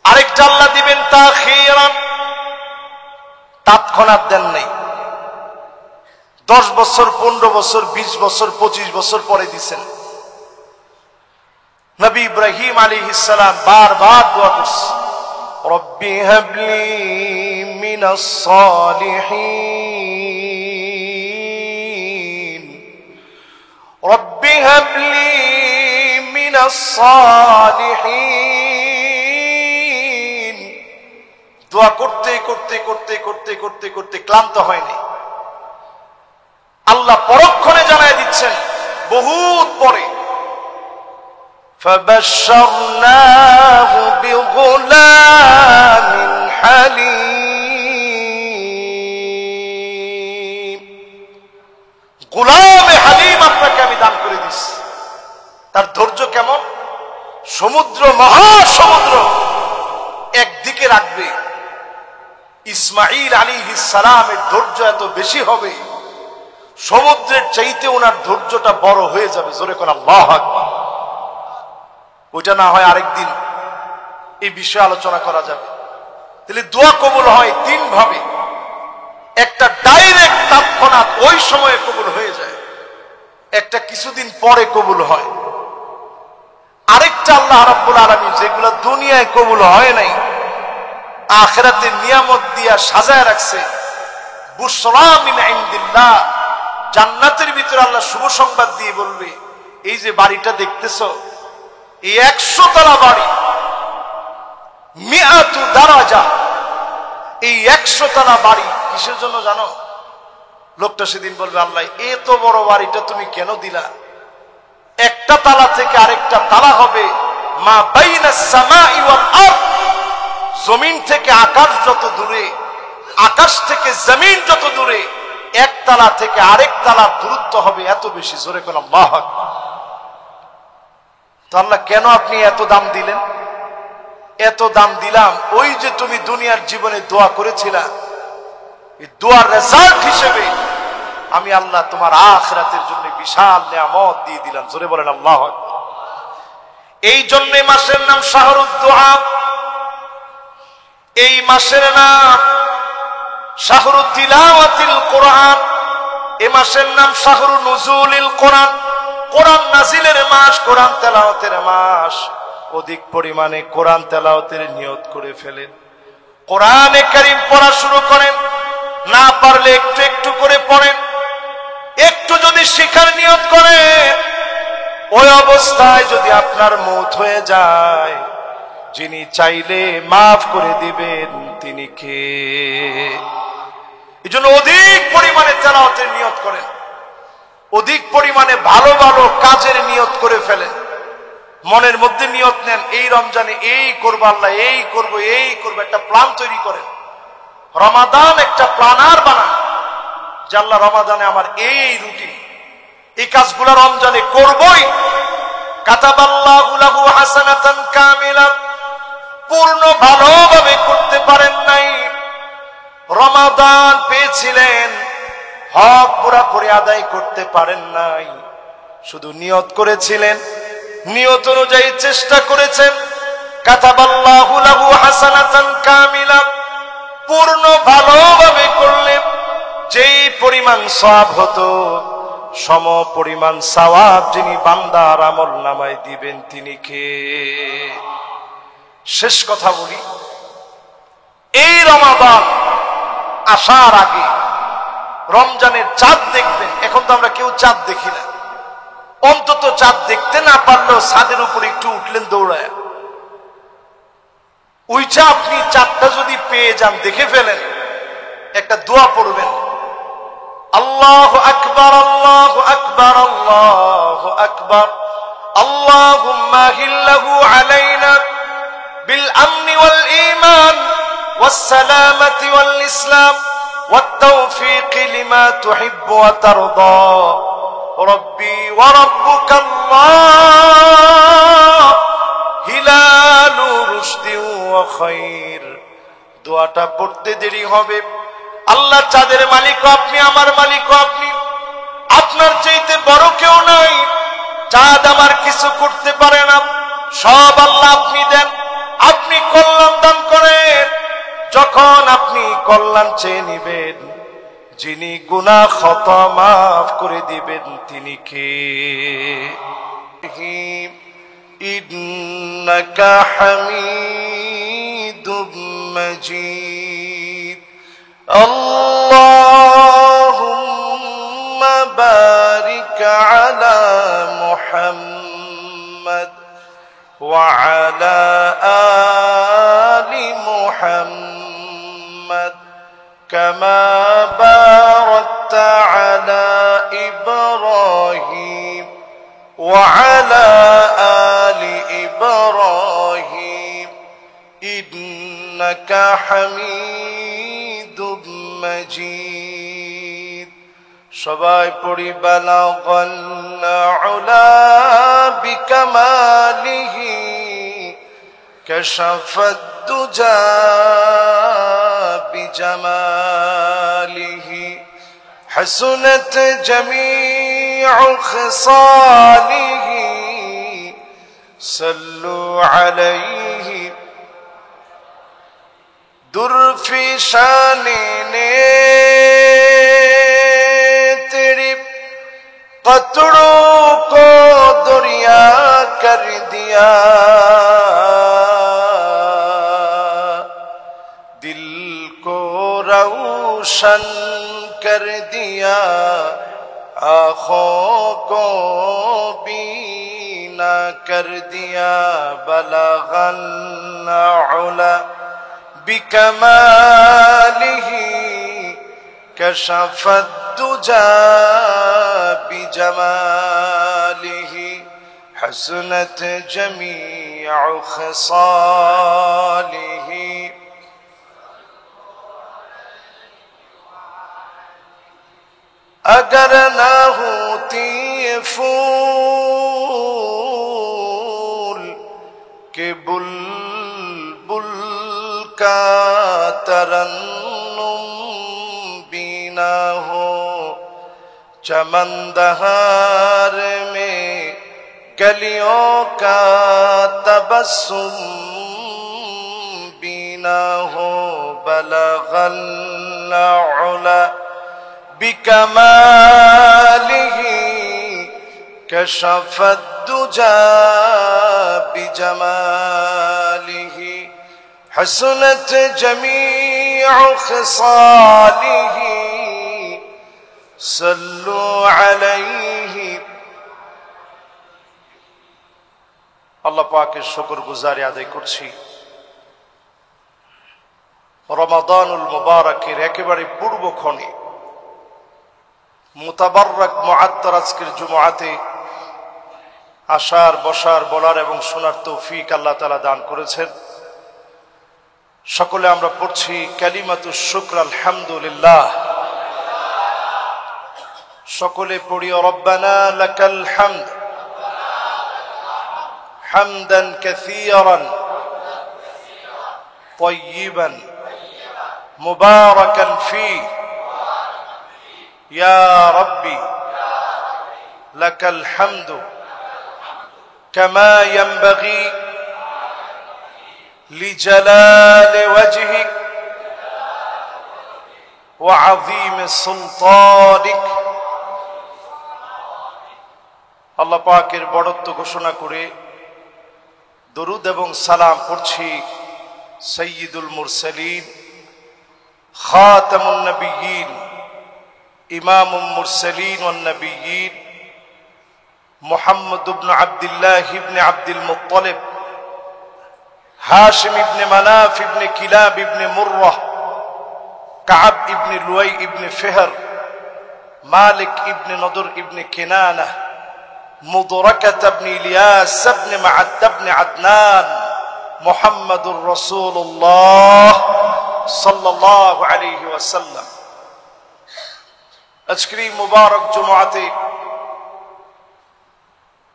[SPEAKER 1] আরেকটা আল্লাহ দিবেন তাখিরান, তৎক্ষণাৎ দেন নাই, 10 বছর 15 বছর 20 বছর 25 বছর পরে দিছেন। নবী ইব্রাহিম আলাইহিস সালাম বারবার দোয়া করছে, রব্বি হাবলি মিনাস সালিহিন, রব্বি হাবলি মিনাস সালিহিন। দোয়া করতে করতে করতে করতে করতে করতে ক্লান্ত হয়নি। আল্লাহ পরক্ষণে জানায় দিচ্ছেন বহুত পরে, فَبَشَّرْنَاهُ بِغُلَامٍ حَلِيمٍ। গোলামে হালিম আপনাকে আমি দান করে দিচ্ছি। তার ধৈর্য কেমন? সমুদ্র, মহাসমুদ্র একদিকে রাখবে, ইসমাঈল আলাইহিস সালামের ধৈর্য এত বেশি হবে, সমুদ্রের চাইতে ওনার ধৈর্যটা বড় হয়ে যাবে। জোরে কোন আল্লাহু আকবার। ওইটা না হয় আরেকদিন এই বিষয়ে আলোচনা করা যাবে। তাহলে দোয়া কবুল হয় 3 ভাবে। একটা ডাইরেক্ট তৎক্ষণাৎ ওই সময়ে কবুল হয়ে যায়, একটা কিছুদিন পরে কবুল হয়, আরেকটা আল্লাহ রাব্বুল আলামিন যেগুলো দুনিয়ায় কবুল হয় নাই, আখিরাতে নিয়ামত দিয়া সাজায় রাখছে। বুশরা মিন ইনদিল্লাহ, জান্নাতের ভিতরে আল্লাহ শুভ সংবাদ দিয়ে বলবে, এই যে বাড়িটা দেখতেছো, এই 100 তলা বাড়ি, মিআতু দারাজা, এই 100 তলা বাড়ি কিসের জন্য জানো? লোকটা সেদিন বলবে, আল্লাহ এত বড় বাড়িটা তুমি কেন দিলা? একটা তালা থেকে আরেকটা তালা হবে মা বাইনাস সামাই ওয়াল আরদ, জমিন থেকে আকাশ যত দূরে, আকাশ থেকে জমিন যত দূরে, এক তালা থেকে আরেক তালার দূরত্ব হবে এত বেশি। জোরে কোন আল্লাহু আকবার। তো আল্লাহ কেন আপনি এত দাম দিলেন? এত দাম দিলাম, ওই যে তুমি দুনিয়ার জীবনে দোয়া করেছিলা, এই দোয়ার রেজাল্ট হিসেবে আমি আল্লাহ তোমার আখিরাতের জন্য বিশাল নিয়ামত দিয়ে দিলাম। জোরে বলেন আল্লাহু আকবার। এই জন্য মাসের নাম শাহরুদ দোয়া, এই মাসের নাম শাহরুত তিলাওয়াতিল কোরআন, এই মাসের নাম শাহরু নুজুলিল কোরআন, কোরআন নাজিলের মাস, কোরআন তেলাওয়াতের মাস। অধিক পরিমাণে কোরআন তেলাওয়াতের নিয়ত করে ফেলেন, কোরআনে কারীম পড়া শুরু করেন, না পারলে একটু একটু করে পড়েন। একটু যদি শিখার নিয়ত করেন, ওই অবস্থায় যদি আপনার মওত হয়ে যায়, যিনি চাইলে মাফ করে দিবেন তিনি কে? এই জন্য অধিক পরিমাণে তেলাওয়াতের নিয়ত করেন, অধিক পরিমাণে ভালো ভালো কাজের নিয়ত করে ফেলেন। মনের মধ্যে নিয়ত নেন, এই রমজানে এই করবো, আল্লাহ এই করবো, এই করবো, একটা প্ল্যান তৈরি করেন। রমাদান একটা প্ল্যানার বানান যে আল্লাহ রমাদানে আমার এই রুটিন, এই কাজগুলো রমজানে করবই। কাতাবাল্লাহু লাহু হাসানাতান কামিলা, পূর্ণ ভালোভাবে করতে পারেন নাই, রমাদান পেয়েছিলেন, হক পুরোপুরি আদায় করতে পারেন নাই, শুধু নিয়ত করেছিলেন, নিয়ত অনুযায়ী চেষ্টা করেছেন। কাতাবাল্লাহু লাহু হাসানাতান কামিলা, পূর্ণ ভালোভাবে করলে যেই পরিমাণ সওয়াব হতো, সম পরিমাণ সওয়াব যিনি বান্দার আমল নামায় দিবেন তিনি কে? শেষ কথা বলি, এই রমাদান আসার আগে রমজানের চাঁদ দেখবেন। এখন তো আমরা কেউ চাঁদ দেখি না, অন্তত চাঁদ দেখতে না পারলেও ছাদের উপর একটু উঠলেন দৌড়ায়, উইচা আপনি চাঁদটা যদি পেয়ে যান, দেখে ফেলেন, একটা দোয়া পড়বেন, আল্লাহু আকবার, আল্লাহু আকবার, আল্লাহু আকবার, আল্লাহুম্মা হিল্লাহু আলাইনা বিল আমনি ওয়াল ঈমান ওয়াস সালামাতি ওয়াল ইসলাম ওয়াত তাওফীক লিমা তুহিব্বু ওয়া তারদা রব্বি ওয়া রাব্বুকাল্লাহ হিলালু রুশদি ওয়া খায়র। দোয়াটা পড়তে দেরি হবে। আল্লাহ চাঁদের মালিক আপনি, আমার মালিক আপনি, আপনার চাইতে বড় কেউ নাই। চাঁদ আমার কিছু করতে পারে না, সব আল্লাহ আপনি দেন, আপনি কল্যাণ দান করেন। যখন আপনি কল্যাণ চেয়ে নিবেন, যিনি গুনাহ খতা মাফ করে দিবেন তিনি কে? ইন্নাকা হামিদুম মাজিদ। আল্লাহুম্মা বারিক আলা মুহাম্মাদ ওয়া আলা আলি মুহাম্মাদ কামা বারাকতা আলা ইব্রাহিম ওয়া আলা আলি ইব্রাহিম ইন্নাকা হামিদুম মাজিদ। সবাই পড়ি বালাগাল উলা বিকামালিহি কাশাফাদ দুজা বিজামালিহি হাসুনাত জামিউ খিসালিহি সাল্লু আলাইহি दुर्फिशाने ने तेरी कतड़ों को दरिया कर दिया, दिल को रोशन कर दिया, आँखों को बीना कर दिया। बलगल उला बिकमालिही कशफद दुजा बिजमालिही। حسنت جميع خصاله اگر نہ ہوتی پھول کہ بلبل کا ترنم بھی نہ ہو چمن دہار میں گلیوں کا تبسم بھی نہ ہو بلغ العلا بکمالہ کشف الدجى بجمالہ حسنت جميع خصاله صلوا عليه আল্লাহ পাকের শুকর গুজারি আদায় করছি রমাদানুল মুবারকের একেবারে পূর্বক্ষণে মুতাবাররাক মুআত্তার আজকের জুমআতে আসার বসার বলার এবং শোনার তৌফিক আল্লাহ তাআলা দান করেছেন। সকলে আমরা পড়ছি কালিমাতুশ শুকর আলহামদুলিল্লাহ। সকলে পড়ি রব্বানা লাকাল হামদ হামদান কাসীরান طيبا مباركا فيه يا ربي لك الحمد كما ينبغي لجلال وجهك وعظيم سلطانك আল্লাহ পাকের বড়ত্ব ঘোষণা করে দরুদ এবং সালাম পড়ছি সাইয়্যিদুল মুরসালিন খাতামুন নবিয়্যিন ইমামুল মুরসালিন ওয়ান নবিয়্যিন মুহাম্মদ ইবনে আব্দুল্লাহ ইবনে আব্দুল মুত্তালিব হাশিম ইবনে মানাফ ইবনে কিলাব ইবনে মুররাহ কাব ইবনে লুয়াই ইবনে ফিহর মালিক ইবনে নদর ইবনে কিনানা مدركة بن إلياس بن معد بن عدنان محمد رسول الله صلى الله عليه وسلم আজকের মুবারক জুমআতে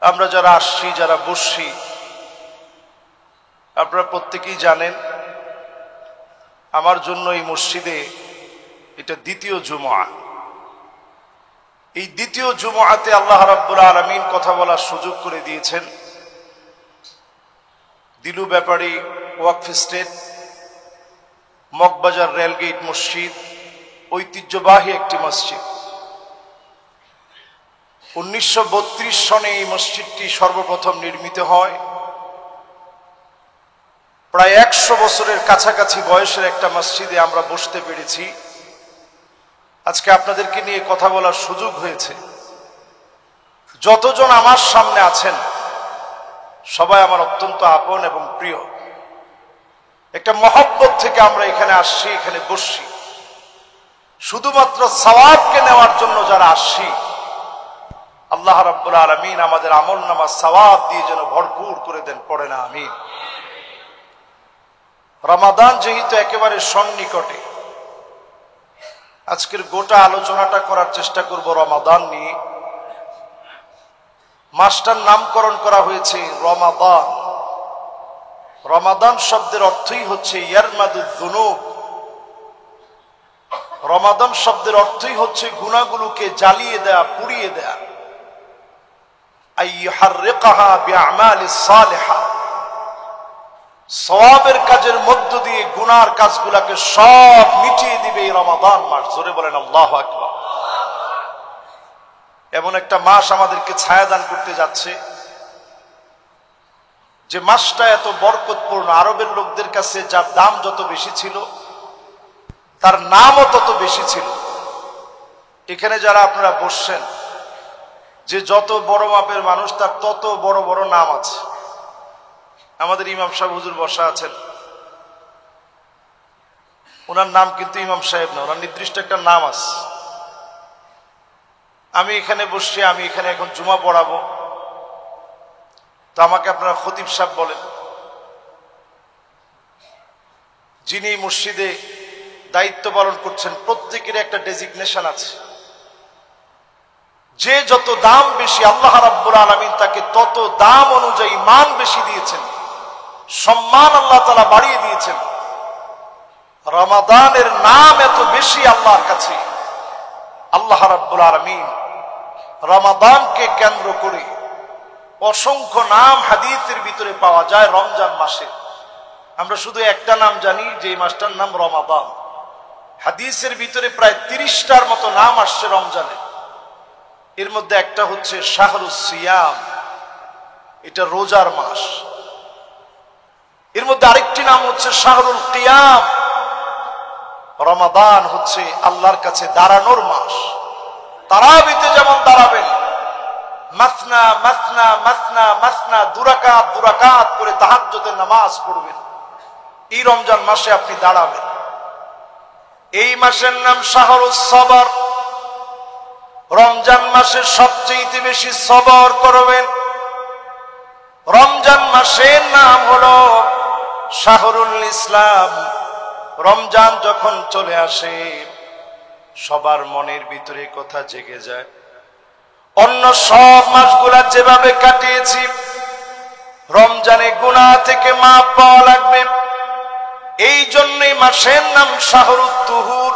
[SPEAKER 1] আমরা যারা আসছি যারা বসছি আপনারা প্রত্যেকেই জানেন আমার জন্য এই মসজিদে এটা দ্বিতীয় জুমআ। এই দ্বিতীয় জুমআতে আল্লাহ রাব্বুল আলামিন কথা বলার সুযোগ করে দিয়েছেন। দিলু ব্যাপারী ওয়াকফ স্টেট মগবাজার রেলগেট মসজিদ ঐতিহ্যবাহী একটি মসজিদ। 1932 সনে এই মসজিদটি সর্বপ্রথম নির্মিত হয়। প্রায় 100 বছরের কাছাকাছি বয়সের একটা মসজিদে আমরা বসতে পেরেছি। আজকে আপনাদেরকে নিয়ে কথা বলার সুযোগ হয়েছে। যতজন আমার সামনে আছেন সবাই আমার অত্যন্ত আপন এবং প্রিয়। একটা মহব্বত থেকে আমরা এখানে আসছি, এখানে বসছি। শুধুমাত্র সওয়াবকে নেওয়ার জন্য যারা আসছি আল্লাহ রাব্বুল আলামিন আমাদের আমলনামা সওয়াব দিয়ে যেন ভরপুর করে দেন, পড়ে না আমিন। রমাদান যেহেতু একেবারে সন্নিকটে, আজকের গোটা আলোচনাটা করার চেষ্টা করব রমাদান নিয়ে। মাসটার নামকরণ করা হয়েছে রমাদান। রমাদান শব্দের অর্থই হচ্ছে ইয়ারমাদুয যুনুব। রমাদান শব্দের অর্থই হচ্ছে গুনাহগুলোকে জ্বালিয়ে দেয়া, পুড়িয়ে দেয়া। আইয়ুহাররিকাহা বিআমালিস সালিহা, সওয়াবের কাজের মধ্য দিয়ে গুনার কাজগুলোকে সব মিটিয়ে দিবে এই রমাদান মাস। জোরে বলেন আল্লাহু আকবার। এমন একটা মাস আমাদেরকে ছায়া দান করতে যাচ্ছে যে মাসটা এত বরকতপূর্ণ। আরবের লোকদের কাছে যার দাম যত বেশি ছিল তার নামও তত বেশি ছিল। এখানে যারা আপনারা বসছেন, যে যত বড় মাপের মানুষ তার তত বড় বড় নাম আছে। আমাদের ইমাম সাহেব হুজুর বসা আছেন, ওনার নাম কিন্তু ইমাম সাহেব না, ওনার নির্দিষ্ট একটা নাম আছে। আমি এখানে বসছি, আমি এখানে এখন জুমা পড়াবো, আমাকে আপনারা খতিব সাহেব বলেন, যিনি মসজিদে দায়িত্ব পালন করছেন প্রত্যেকের একটা ডেজিগনেশন আছে। যে যত দাম বেশি আল্লাহ রাব্বুল আলামিন তাকে তত দাম অনুযায়ী মান বেশি দিয়েছেন, সম্মান আল্লাহ তাআলা বাড়িয়ে দিয়েছেন। রমাদানের নাম এত বেশি আল্লাহর কাছে, আল্লাহ রাব্বুল আলামিন রমাদানকে কেন্দ্র করে অসংখ্য নাম হাদিসের ভিতরে পাওয়া যায়। রমজান মাসে আমরা শুধু একটা নাম জানি যে এই মাসটার নাম রমাদান। হাদিসের ভিতরে প্রায় 30টার মতো নাম আসছে রমজানের। এর মধ্যে একটা হচ্ছে শাহরুস সিয়াম, এটা রোজার মাস। এর মধ্যে আরেকটি নাম হচ্ছে শাহরুল কিয়াম। রমাদান হচ্ছে আল্লাহর কাছে দাঁড়ানোর মাস। তারাবিতে যেমন দাঁড়াবেন, মাসনা মাসনা মাসনা মাসনা, দুরাকাত দুরাকাত করে তাহাজ্জুদের নামাজ পড়বেন, এই রমজান মাসে আপনি দাঁড়াবেন। এই মাসের নাম শাহরুস সবর। রমজান মাসে সবচেয়ে বেশি সবর করবেন। রমজান মাসের নাম হলো শাহরুল ইসলাম। রমজান যখন চলে আসে সবার মনের ভিতরে কথা জেগে যায়, অন্য সব মাসগুলা যেভাবে কাটিয়েছি রমজানে গুনাহ থেকে মাপ পাওয়া লাগবে। এই জন্যই মাসের নাম শাহরুত তুহুর।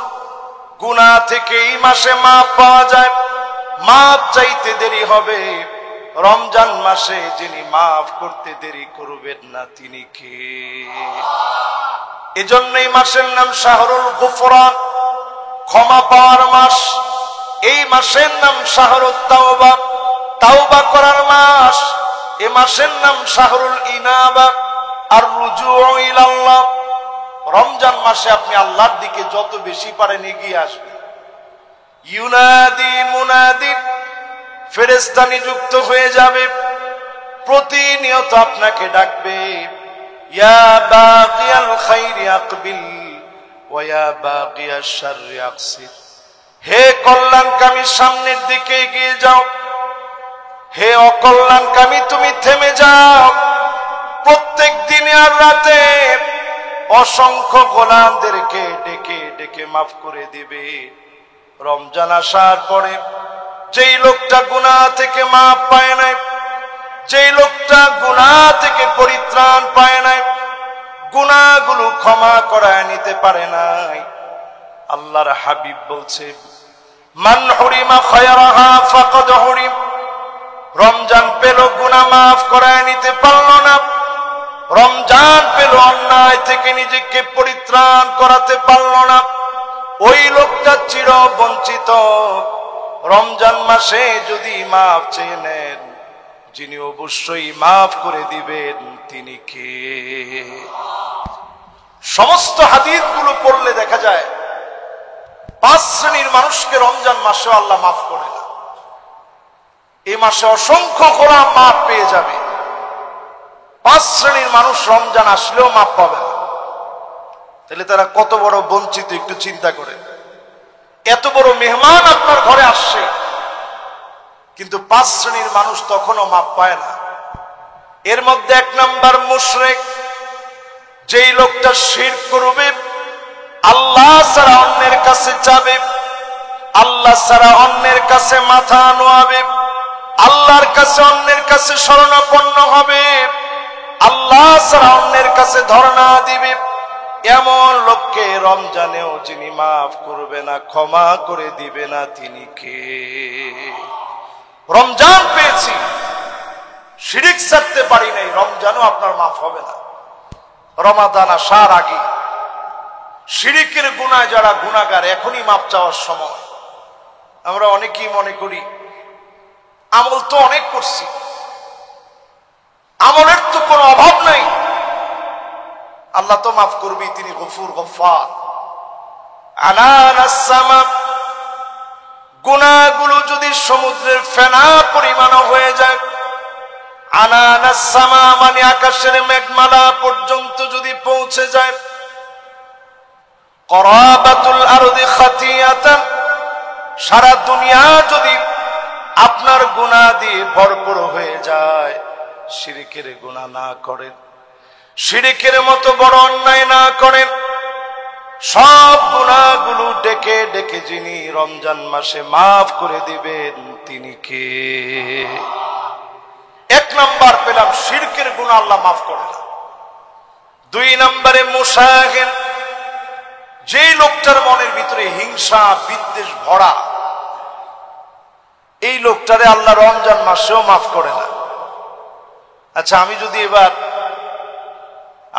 [SPEAKER 1] গুনাহ থেকে এই মাসে মাপ পাওয়া যায়। মাপ চাইতে দেরি হবে, রমজান মাসে যিনি মাফ করতে দেরি করবেন না তিনি কে? এজন্য এই মাসের নাম শাহরুল গুফরান, ক্ষমা পাওয়ার মাস। এই মাসের নাম শাহরুত তাওবা, তাওবা করার মাস। এই মাসের নাম শাহরুল ইনাবা আর রুজুউ ইলাল্লাহ। রমজান মাসে আপনি আল্লাহর দিকে যত বেশি পারেন এগিয়ে আসবেন। ইউনাদি মুনাদি, ফেরেশতা নিযুক্ত হয়ে যাবে, প্রতিনিয়ত আপনাকে ডাকবে, ইয়া বাগিয়াল খাইরি আকবিল ওয়া ইয়া বাগিয়াশ শাররি আকসির। হে কল্যাণকামী সামনের দিকে এগিয়ে যাও, হে অকল্যাণকামী তুমি থেমে যাও। প্রত্যেক দিনে আর রাতে অসংখ্য গোলামদেরকে ডেকে ডেকে মাফ করে দিবে। রমজান আসার পরে যেই লোকটা গুনাহ থেকে মাপ পায় নাই, যেই লোকটা গুনাহ থেকে পরিত্রাণ পায় নাই, গুনাহগুলো ক্ষমা করায় নিতে পারে নাই, আল্লাহর হাবিব বলছে মান হুরিমা খায়রাহা ফাকাদ হুরিম। রমজান পেল গুনাহ মাফ করায় নিতে পারল না, রমজান পেল অন্যায় থেকে নিজেকে পরিত্রাণ করাতে পারল না, ওই লোকটা চির বঞ্চিত। রমজান মাসে যদি মাফ চেয়ে নেন, যিনি অবশ্যই মাফ করে দিবেন তিনি কে? সমস্ত হাদিসগুলো পড়লে দেখা যায় 5 শ্রেণীর মানুষকে রমজান মাসে আল্লাহ মাফ করে না। এই মাসে অসংখ্য গোলাম মাফ পেয়ে যাবে। 5 শ্রেণীর মানুষ রমজান আসলেও মাফ পাবে না। তাহলে তারা কত বড় বঞ্চিত একটু চিন্তা করেন। এত বড় মেহমান আপনার ঘরে আসছে, কিন্তু 5 শ্রেণীর মানুষ তখনও মাফ পায় না। এর মধ্যে 1 নাম্বার মুশরিক, যেই লোকটা শিরক করবে, আল্লাহ ছাড়া অন্যের কাছে যাবে, আল্লাহ ছাড়া অন্যের কাছে মাথা নোয়াবে, আল্লাহর কাছে অন্যের কাছে শরণাপন্ন হবে, আল্লাহ ছাড়া অন্যের কাছে ধর্ণা দিবে, এমন লোককে রমজানেও যিনি মাফ করবে না, ক্ষমা করে দিবে না তিনি কে? রমজান পেয়েছি, শিরক ছাড়তে পারি নাই, রমজানও আপনার মাফ হবে না। রমাদান আসার আগে শিরকের গুনাহ যারা গুনাহগার, এখনই মাফ চাওয়ার সময়। আমরা অনেকেই মনে করি আমল তো অনেক করছি, আমলের তো কোনো অভাব নাই, আল্লাহ তো মাফ করবি, তিনি গফুর গফফার। আনানাস সামা, গুনাহগুলো যদি সমুদ্রের ফেনা পরিমাণও হয়ে যায়, আনানাস সামা মানে আকাশের মেঘমালা পর্যন্ত যদি পৌঁছে যায়, করাবাতুল আরদি খাতিয়াতান, সারা দুনিয়া যদি আপনার গুনাহ দিয়ে ভরপুর হয়ে যায়, শিরকের গুনাহ না করেন, শিরকের মতো বড় অন্যায় না করেন। সব গুনাহগুলো ডেকে ডেকে যিনি রমজান মাসে মাফ করে দিবেন তিনি কে? এক নাম্বার পেলাম, শিরকের গুনাহ আল্লাহ মাফ করে না। দুই নম্বরে মুশাহিন, যেই লোকটার মনের ভিতরে হিংসা বিদ্বেষ ভরা, এই লোকটারে আল্লাহ রমজান মাসেও মাফ করে না। আচ্ছা, আমি যদি এবার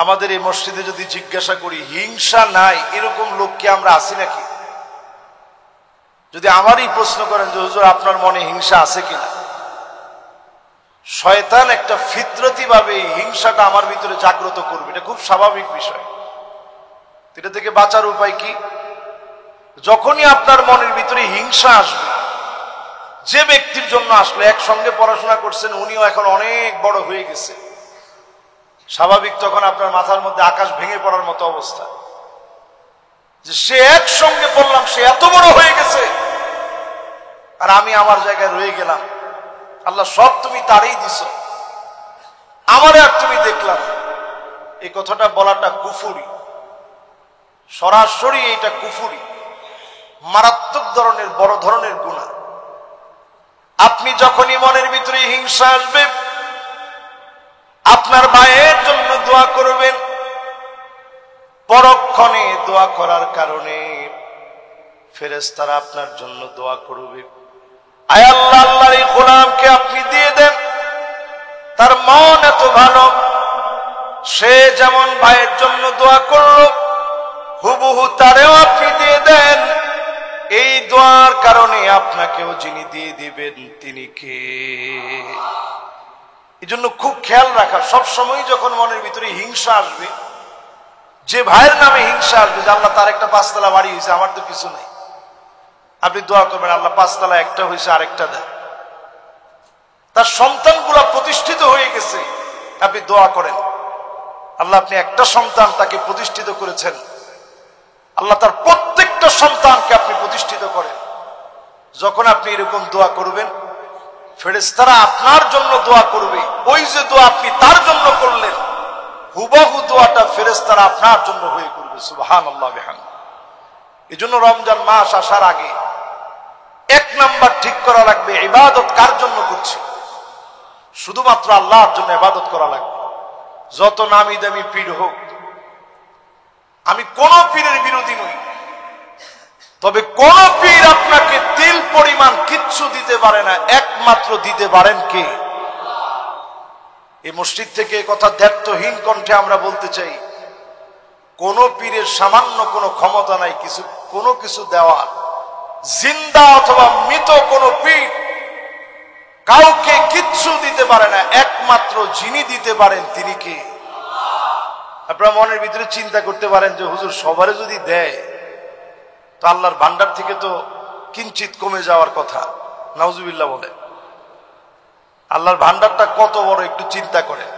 [SPEAKER 1] আমাদের এই মসজিদে যদি জিজ্ঞাসা করি হিংসা নাই এরকম লোক কি আমরা আছি নাকি? যদি আমারই প্রশ্ন করেন যে হুজুর আপনার মনে হিংসা আছে কিনা, শয়তান একটা ফিতরতি ভাবে এই হিংসাটা আমার ভিতরে জাগ্রত করবে, এটা খুব স্বাভাবিক বিষয়। এটা থেকে বাঁচার উপায় কি? যখনই আপনার মনের ভিতরে হিংসা আসবে, যে ব্যক্তির জন্য আসলে একসঙ্গে পড়াশোনা করছেন, উনিও এখন অনেক বড় হয়ে গেছে, স্বাভাবিক তখন আপনার মাথার মধ্যে আকাশ ভেঙে পড়ার মতো অবস্থা, যে সে একসঙ্গে পড়লাম, সে এত বড় হয়ে গেছে আর আমি আমার জায়গায় রয়ে গেলাম। আল্লাহ সব তুমি তারই দিছ, আমারে আর তুমি দেখলাম। এই কথাটা বলাটা কুফরি, সরাসরি এইটা কুফরি, মারাত্মক ধরনের বড় ধরনের গুনাহ। আপনি যখনই মনের ভিতরে হিংসা আসবে, আপনার ভাইয়ের জন্য দোয়া করবেন। পরক্ষণে দোয়া করার কারণে ফেরেশতারা আপনার জন্য দোয়া করবে। আয় আল্লাহ, আল্লাহর এই গোলামকে আপনি দিয়ে দেন, তার মন এত ভালো, সে যেমন ভাইয়ের জন্য দোয়া করলো হুবহু তারেও আপনি দিয়ে দেন। এই দোয়ার কারণে আপনাকেও যিনি দিয়ে দিবেন তিনি কে? এই জন্য খুব খেয়াল রাখা, সবসময় যখন মনের ভিতরে হিংসা আসবে, যে ভাইয়ের নামে হিংসা আসবে যে আল্লাহ তার একটা 5 তলা বাড়ি হয়েছে, আমার তো কিছু নাই, আপনি দোয়া করবেন আল্লাহ 5 তলা একটা হয়েছে আরেকটা দেয়। তার সন্তানগুলো প্রতিষ্ঠিত হয়ে গেছে, আপনি দোয়া করেন আল্লাহ আপনি একটা সন্তান তাকে প্রতিষ্ঠিত করেছেন, আল্লাহ তার প্রত্যেকটা সন্তানকে আপনি প্রতিষ্ঠিত করেন। যখন আপনি এরকম দোয়া করবেন, ফেরেশতারা আপনার জন্য দোয়া করবে। ওই যে দোয়া আপনি তার জন্য করলেন, হুবহু দোয়াটা ফেরেশতারা আপনার জন্য হয়ে করবে। সুবহানাল্লাহ বিহামদিহি। এই জন্য রমজান মাস আসার আগে 1 নাম্বার ঠিক করা লাগবে, ইবাদত কার জন্য করছি? শুধুমাত্র আল্লাহর জন্য ইবাদত করা লাগবে। যত নামি দামি পীর হোক, আমি কোন পীরের বিরোধী নই, তবে কোন পীর আপনাকে তিল পরিমাণ কিচ্ছু দিতে পারে না, একমাত্র দিতে পারেন কে? এই মসজিদ থেকে কথা দ্ব্যর্থহীন কণ্ঠে আমরা বলতে চাই, কোন পীরের সামান্য কোনো ক্ষমতা নাই কোনো কিছু দেওয়ার। জিন্দা অথবা মৃত কোন পীর কাউকে কিচ্ছু দিতে পারে না, একমাত্র যিনি দিতে পারেন তিনি কে? আপনারা মনের ভিতরে চিন্তা করতে পারেন যে হুজুর সবারে যদি দেয় তো আল্লাহর ভান্ডার থেকে তো কিঞ্চিত কমে যাওয়ার কথা। নাউজুবিল্লাহ বলে, আল্লাহর ভান্ডারটা কত বড় একটু চিন্তা করেন।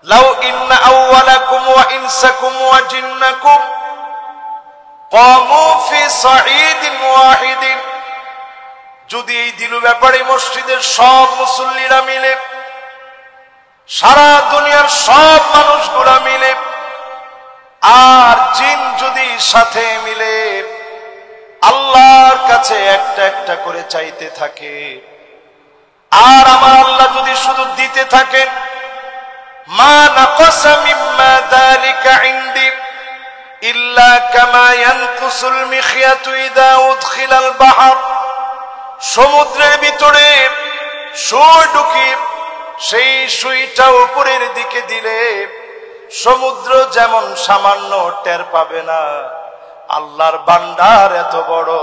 [SPEAKER 1] লাউ ইন্না আউওয়ালাকুম ওয়া ইনসাকুম ওয়া জিন্নাকুম ক্বামু ফি সাঈদিন ওয়াহিদিন, যদি এই দিলু ব্যাপারে মসজিদের সব মুসল্লিরা মিলে, সারা দুনিয়ার সব মানুষগুলা মিলে, আর জিন যদি সাথে মিলে আল্লাহর কাছে একটা একটা করে চাইতে থাকে, আর আমার আল্লাহ যদি শুধু দিতে থাকেন, মা নাকাসা মিম্মা যালিকা ইনদি ইল্লা কামা ইয়ানকুসুল মিখয়াতু ইযা উদখিলাল বাহর, সমুদ্রের ভিতরে সুই ঢুকিয়ে সেই সুইটা উপরের দিকে দিলে সমুদ্র যেমন সামান্য টের পাবে না, আল্লাহর ভান্ডার এত বড়,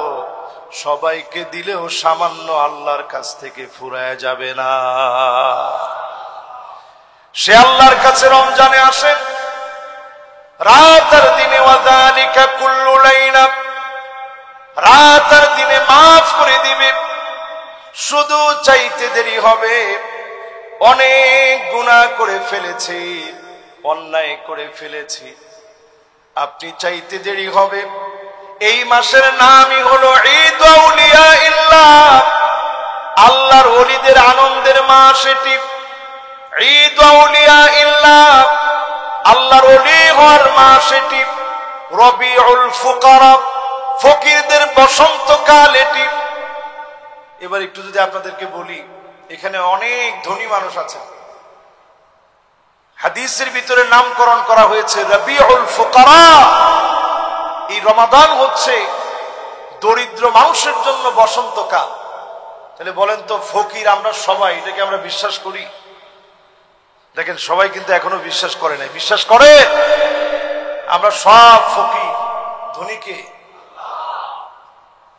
[SPEAKER 1] সবাইকে দিলেও সামান্য আল্লাহর কাছ থেকে ফুরায় যাবে না। সে আল্লাহর কাছে রমজানে আসে রাত আর দিনে, ওয়াযালিকা কুল্লু লাইলা, রাত আর দিনে মাফ করে দিবে। শুধু চাইতে দেরি হবে, অনেক গুনাহ করে ফেলেছি, অন্যায় করে ফেলেছি, আপনি চাইতে দেরি হবে। এই মাসের নামই হলো ঈদ আউলিয়া ইল্লাহ, আল্লাহর ওলিদের আনন্দের মাস এটি। ঈদ আউলিয়া ইল্লাহ, আল্লাহর ওলি হওয়ার মাস এটি। রবিউল ফুকারা, ফকিরদের বসন্তকাল এটি। এবার একটু যদি আপনাদেরকে বলি, এখানে অনেক ধনী মানুষ আছেন, হাদিসের ভিতরে নামকরণ করা হয়েছে রবিউল ফুকারা। এই রমাদান হচ্ছে দরিদ্র মানুষের জন্য বসন্তকাল। তাহলে বলেন তো, ফকির আমরা সবাই, এটাকে আমরা বিশ্বাস করি? দেখেন, সবাই কিন্তু এখনো বিশ্বাস করে নাই। বিশ্বাস করে আমরা সব ফকির। ধনীকে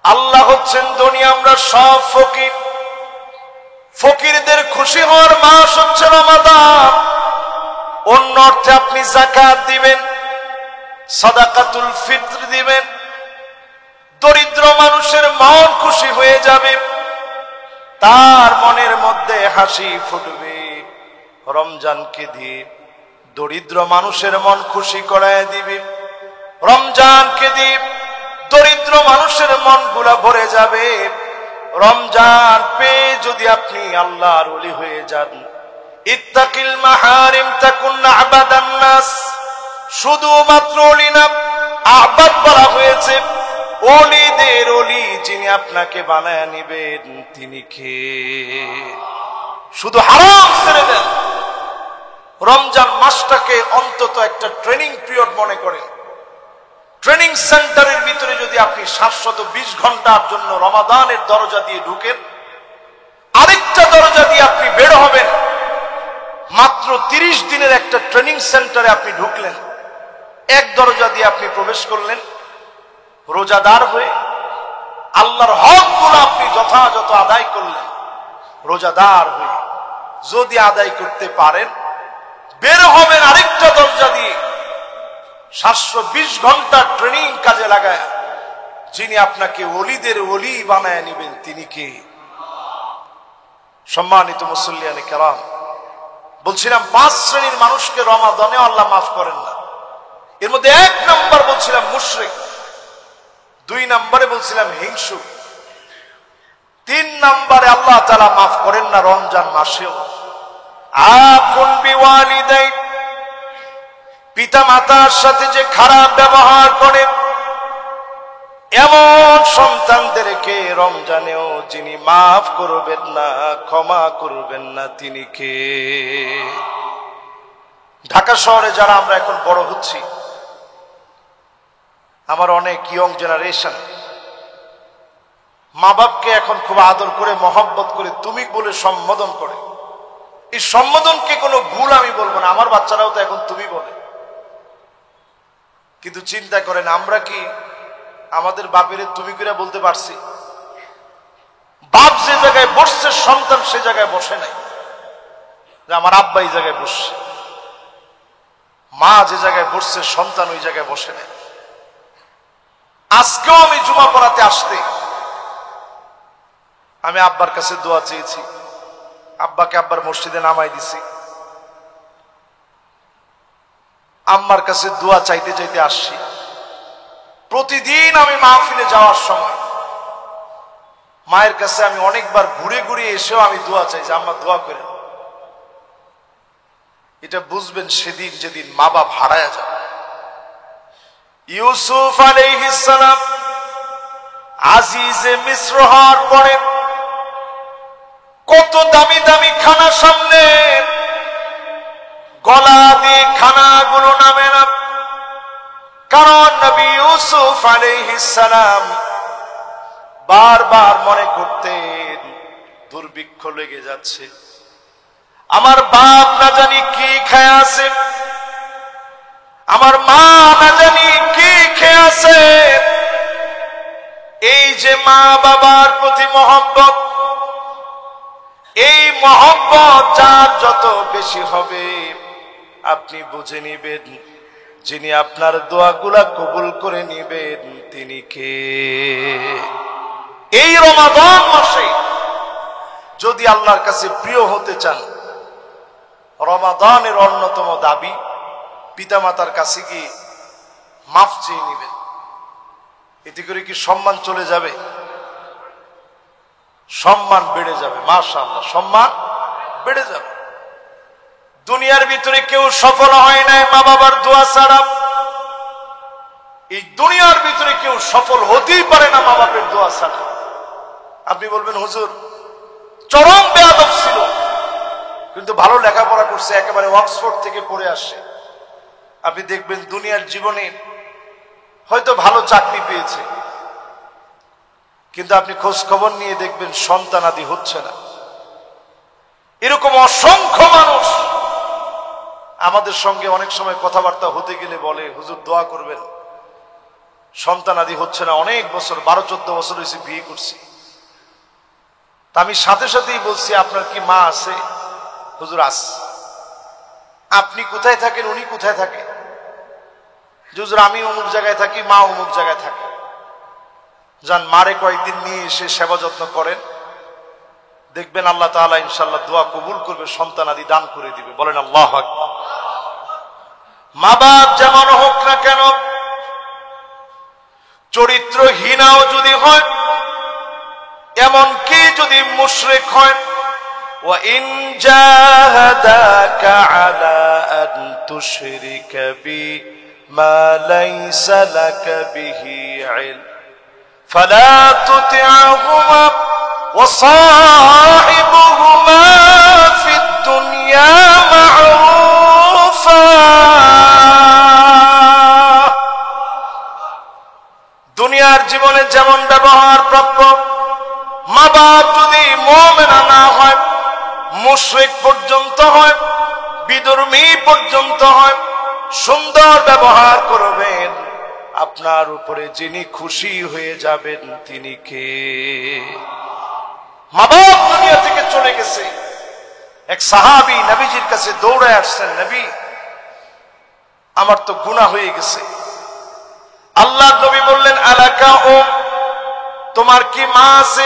[SPEAKER 1] আল্লাহ হচ্ছেন ধনী, আমরা সব ফকির। ফকিরদের খুশি হওয়ার মাস হচ্ছে রমাদান। অন্য অর্থে আপনি যাকাত দিবেন, সাদাকাতুল ফিত্র দিবেন, দরিদ্র মানুষের মন খুশি হয়ে যাবে, তার মনের মধ্যে হাসি ফুটবে। রমজানকে দিয়ে দরিদ্র মানুষের মন খুশি করায় দিবে। রমজানকে দিয়ে দরিদ্র মানুষের মন গুলা ভরে যাবে। রমজান পেয়ে যদি আপনি আল্লাহর ওলি হয়ে যান, ইত্তাকিল মাহারিম তাকুন আবাদান নাস। শুধুমাত্র ওলি না, আবাদ বলা হয়েছে। ওলিদের ওলি যিনি আপনাকে বানায় নিবেন তিনি কে? শুধু হারাম ছেড়ে দেন। রমজান মাসটাকে অন্তত একটা ট্রেনিং পিরিয়ড মনে করেন। ট্রেনিং সেন্টারের ভিতরে যদি আপনি 720 ঘন্টার জন্য রমাদানের দরজা দিয়ে ঢুকেন, আরেকটা দরজা দিয়ে আপনি বের হবেন। মাত্র 30 দিনের একটা ট্রেনিং সেন্টারে আপনি ঢুকলেন, এক দরজা দিয়ে আপনি প্রবেশ করলেন রোজাদার হয়ে। আল্লাহর হকগুলো আপনি যথাযথ আদায় করলেন রোজাদার হয়ে। যদি আদায় করতে পারেন, বের হবেন আরেকটা দরজা দিয়ে 720 ঘন্টা ট্রেনিং কাজে লাগায়। যিনি আপনাকে ওলিদের ওলি বানায় নেবেন তিনি কে? সম্মানিত মুসল্লিয়ানে কেরাম, বলছিলাম 5 শ্রেণীর মানুষকে রমাদানে আল্লাহ মাফ করেন না। এর মধ্যে 1 নাম্বার বলছিলাম মুশরিক, 2 নম্বরে বলছিলাম হিংসু, 3 নম্বরে আল্লাহ তাআলা মাফ করেন না রমজান মাসেও। আকুন বিওয়ালিদাই, পিতা মাতার সাথে যে খারাপ ব্যবহার করে এমন সন্তানদেরকে রমজানেও যিনি মাফ করবেন না, ক্ষমা করবেন না তিনি কে? ঢাকা শহরে যারা আমরা এখন বড় হচ্ছি, আমার অনেক ইয়ং জেনারেশন মা বাপকে এখন খুব আদর করে মহব্বত করে তুমি বলে সম্বোধন করে। এই সম্বোধনকে কোনো ভুল আমি বলবো না, আমার বাচ্চারাও তো এখন তুমি বলে। কিন্তু চিন্তা করেন, আমরা কি আমাদের বাপের তুমি করে বলতে পারছি? বাপ যে জায়গায় বসছে সন্তান সে জায়গায় বসে নাই, যে আমার আব্বা এই জায়গায় বসছে। মা যে জায়গায় বসছে সন্তান ওই জায়গায় বসে নাই। আজকেও আমি জুমা পড়াতে আসতে আমি আব্বার কাছে দোয়া চেয়েছি, আব্বাকে আব্বার মসজিদে নামাই দিছি। আম্মার কাছে দোয়া চাইতে চাইতে আসছি। প্রতিদিন আমি মাহফিলে যাওয়ার সময় মায়ের কাছে আমি অনেকবার ঘুরে ঘুরে এসেও আমি দোয়া চাই যে আম্মা দোয়া করেন। এটা বুঝবেন সেদিন যেদিন মা বাপ হারায়া যাবে। ইউসুফ আলাইহিস সালাম আজিজে মিস্র হওয়ার পরে কত দামি দামি খানা সামনে, গলা দিয়ে খানাগুলো নামে না, কারণ নবী ইউসুফ আলাইহিস সালাম বারবার মনে করতেন দুর্ভিক্ষ লেগে যাচ্ছে, আমার বাপ না জানি কি খেয়ে আছে, আমার মা না জানি কি খেয়ে আছে। এই যে মা বাবার প্রতি মহব্বত, এই মহব্বত যার যত বেশি হবে আপনি বুঝে নিবেন যিনি আপনার দোয়াগুলা কবুল করে নিবেন তিনি কে? এই রমাদান মাসে যদি আল্লাহর কাছে প্রিয় হতে চান, রমাদানের অন্যতম দাবি পিতামাতার কাছে গিয়ে মাফ চেয়ে নিবেন। এতে করে কি সম্মান চলে যাবে? সম্মান বেড়ে যাবে, মাশাআল্লাহ, সম্মান বেড়ে যাবে। দুনিয়ার ভিতরে কেউ সফল হয় নাই মা বাবার দোয়া ছাড়া। এই দুনিয়ার ভিতরে কেউ সফল হতেই পারে না মা বাপের দোয়া ছাড়া। আপনি বলবেন হুজুর চরম বেয়াদব ছিল, কিন্তু ভালো লেখাপড়া করছে, একেবারে অক্সফোর্ড থেকে পড়ে আসে। আপনি দেখবেন দুনিয়ার জীবনে হয়তো ভালো চাকরি পেয়েছে, কিন্তু আপনি খোঁজ খবর নিয়ে দেখবেন সন্তানাদি হচ্ছে না। এরকম অসংখ্য মানুষ আমাদের সঙ্গে অনেক সময় কথাবার্তা হতে গেলে বলে হুজুর দোয়া করবেন, সন্তানাদি হচ্ছে না, অনেক বছর 12-14 বছর হয়েছে বিয়ে করছি। তা আমি সাথে সাথেই বলছি আপনার কি মা আছে? হুজুর আছে। আপনি কোথায় থাকেন, উনি কোথায় থাকে? হুজুর আমি অমুক জায়গায় থাকি, মা অমুক জায়গায় থাকে। যান মারে কয়েকদিন নিয়ে এসে সেবা যত্ন করেন, দেখবেন আল্লাহ তাআলা ইনশাআল্লাহ দোয়া কবুল করবে, সন্তানাদি দান করে দিবে। বলেন আল্লাহু আকবার। মা বাপ যেমন হোক না কেন, চরিত্রহীনাও যদি হয়, এমনকি যদি মুশরিক হয়, ওয়া ইন জাহাদাকা আলা আন তুশরিকা বি মা লাইসা লাকা বিহি ইলম ফালা তুতি'হুমা ওয়া সাহিবুহুমা ফিদ দুনিয়া মা'রুফা। দুনিয়ার জীবনে যেমন ব্যবহার প্রাপ্য, মা বাপ যদি মুমিন না হয়, মুশরিক পর্যন্ত হয়, বিধর্মী পর্যন্ত হয়, সুন্দর ব্যবহার করবেন, আপনার উপরে যিনি খুশি হয়ে যাবেন তিনি কে? মা বাপ দুনিয়া থেকে চলে গেছে। এক সাহাবী নবীজির কাছে দৌড়ে আসছেন, নবী আমার তো গুনাহ হয়ে গেছে। আল্লাহ নবী বললেন আলাকা ও, তোমার কি মা আছে?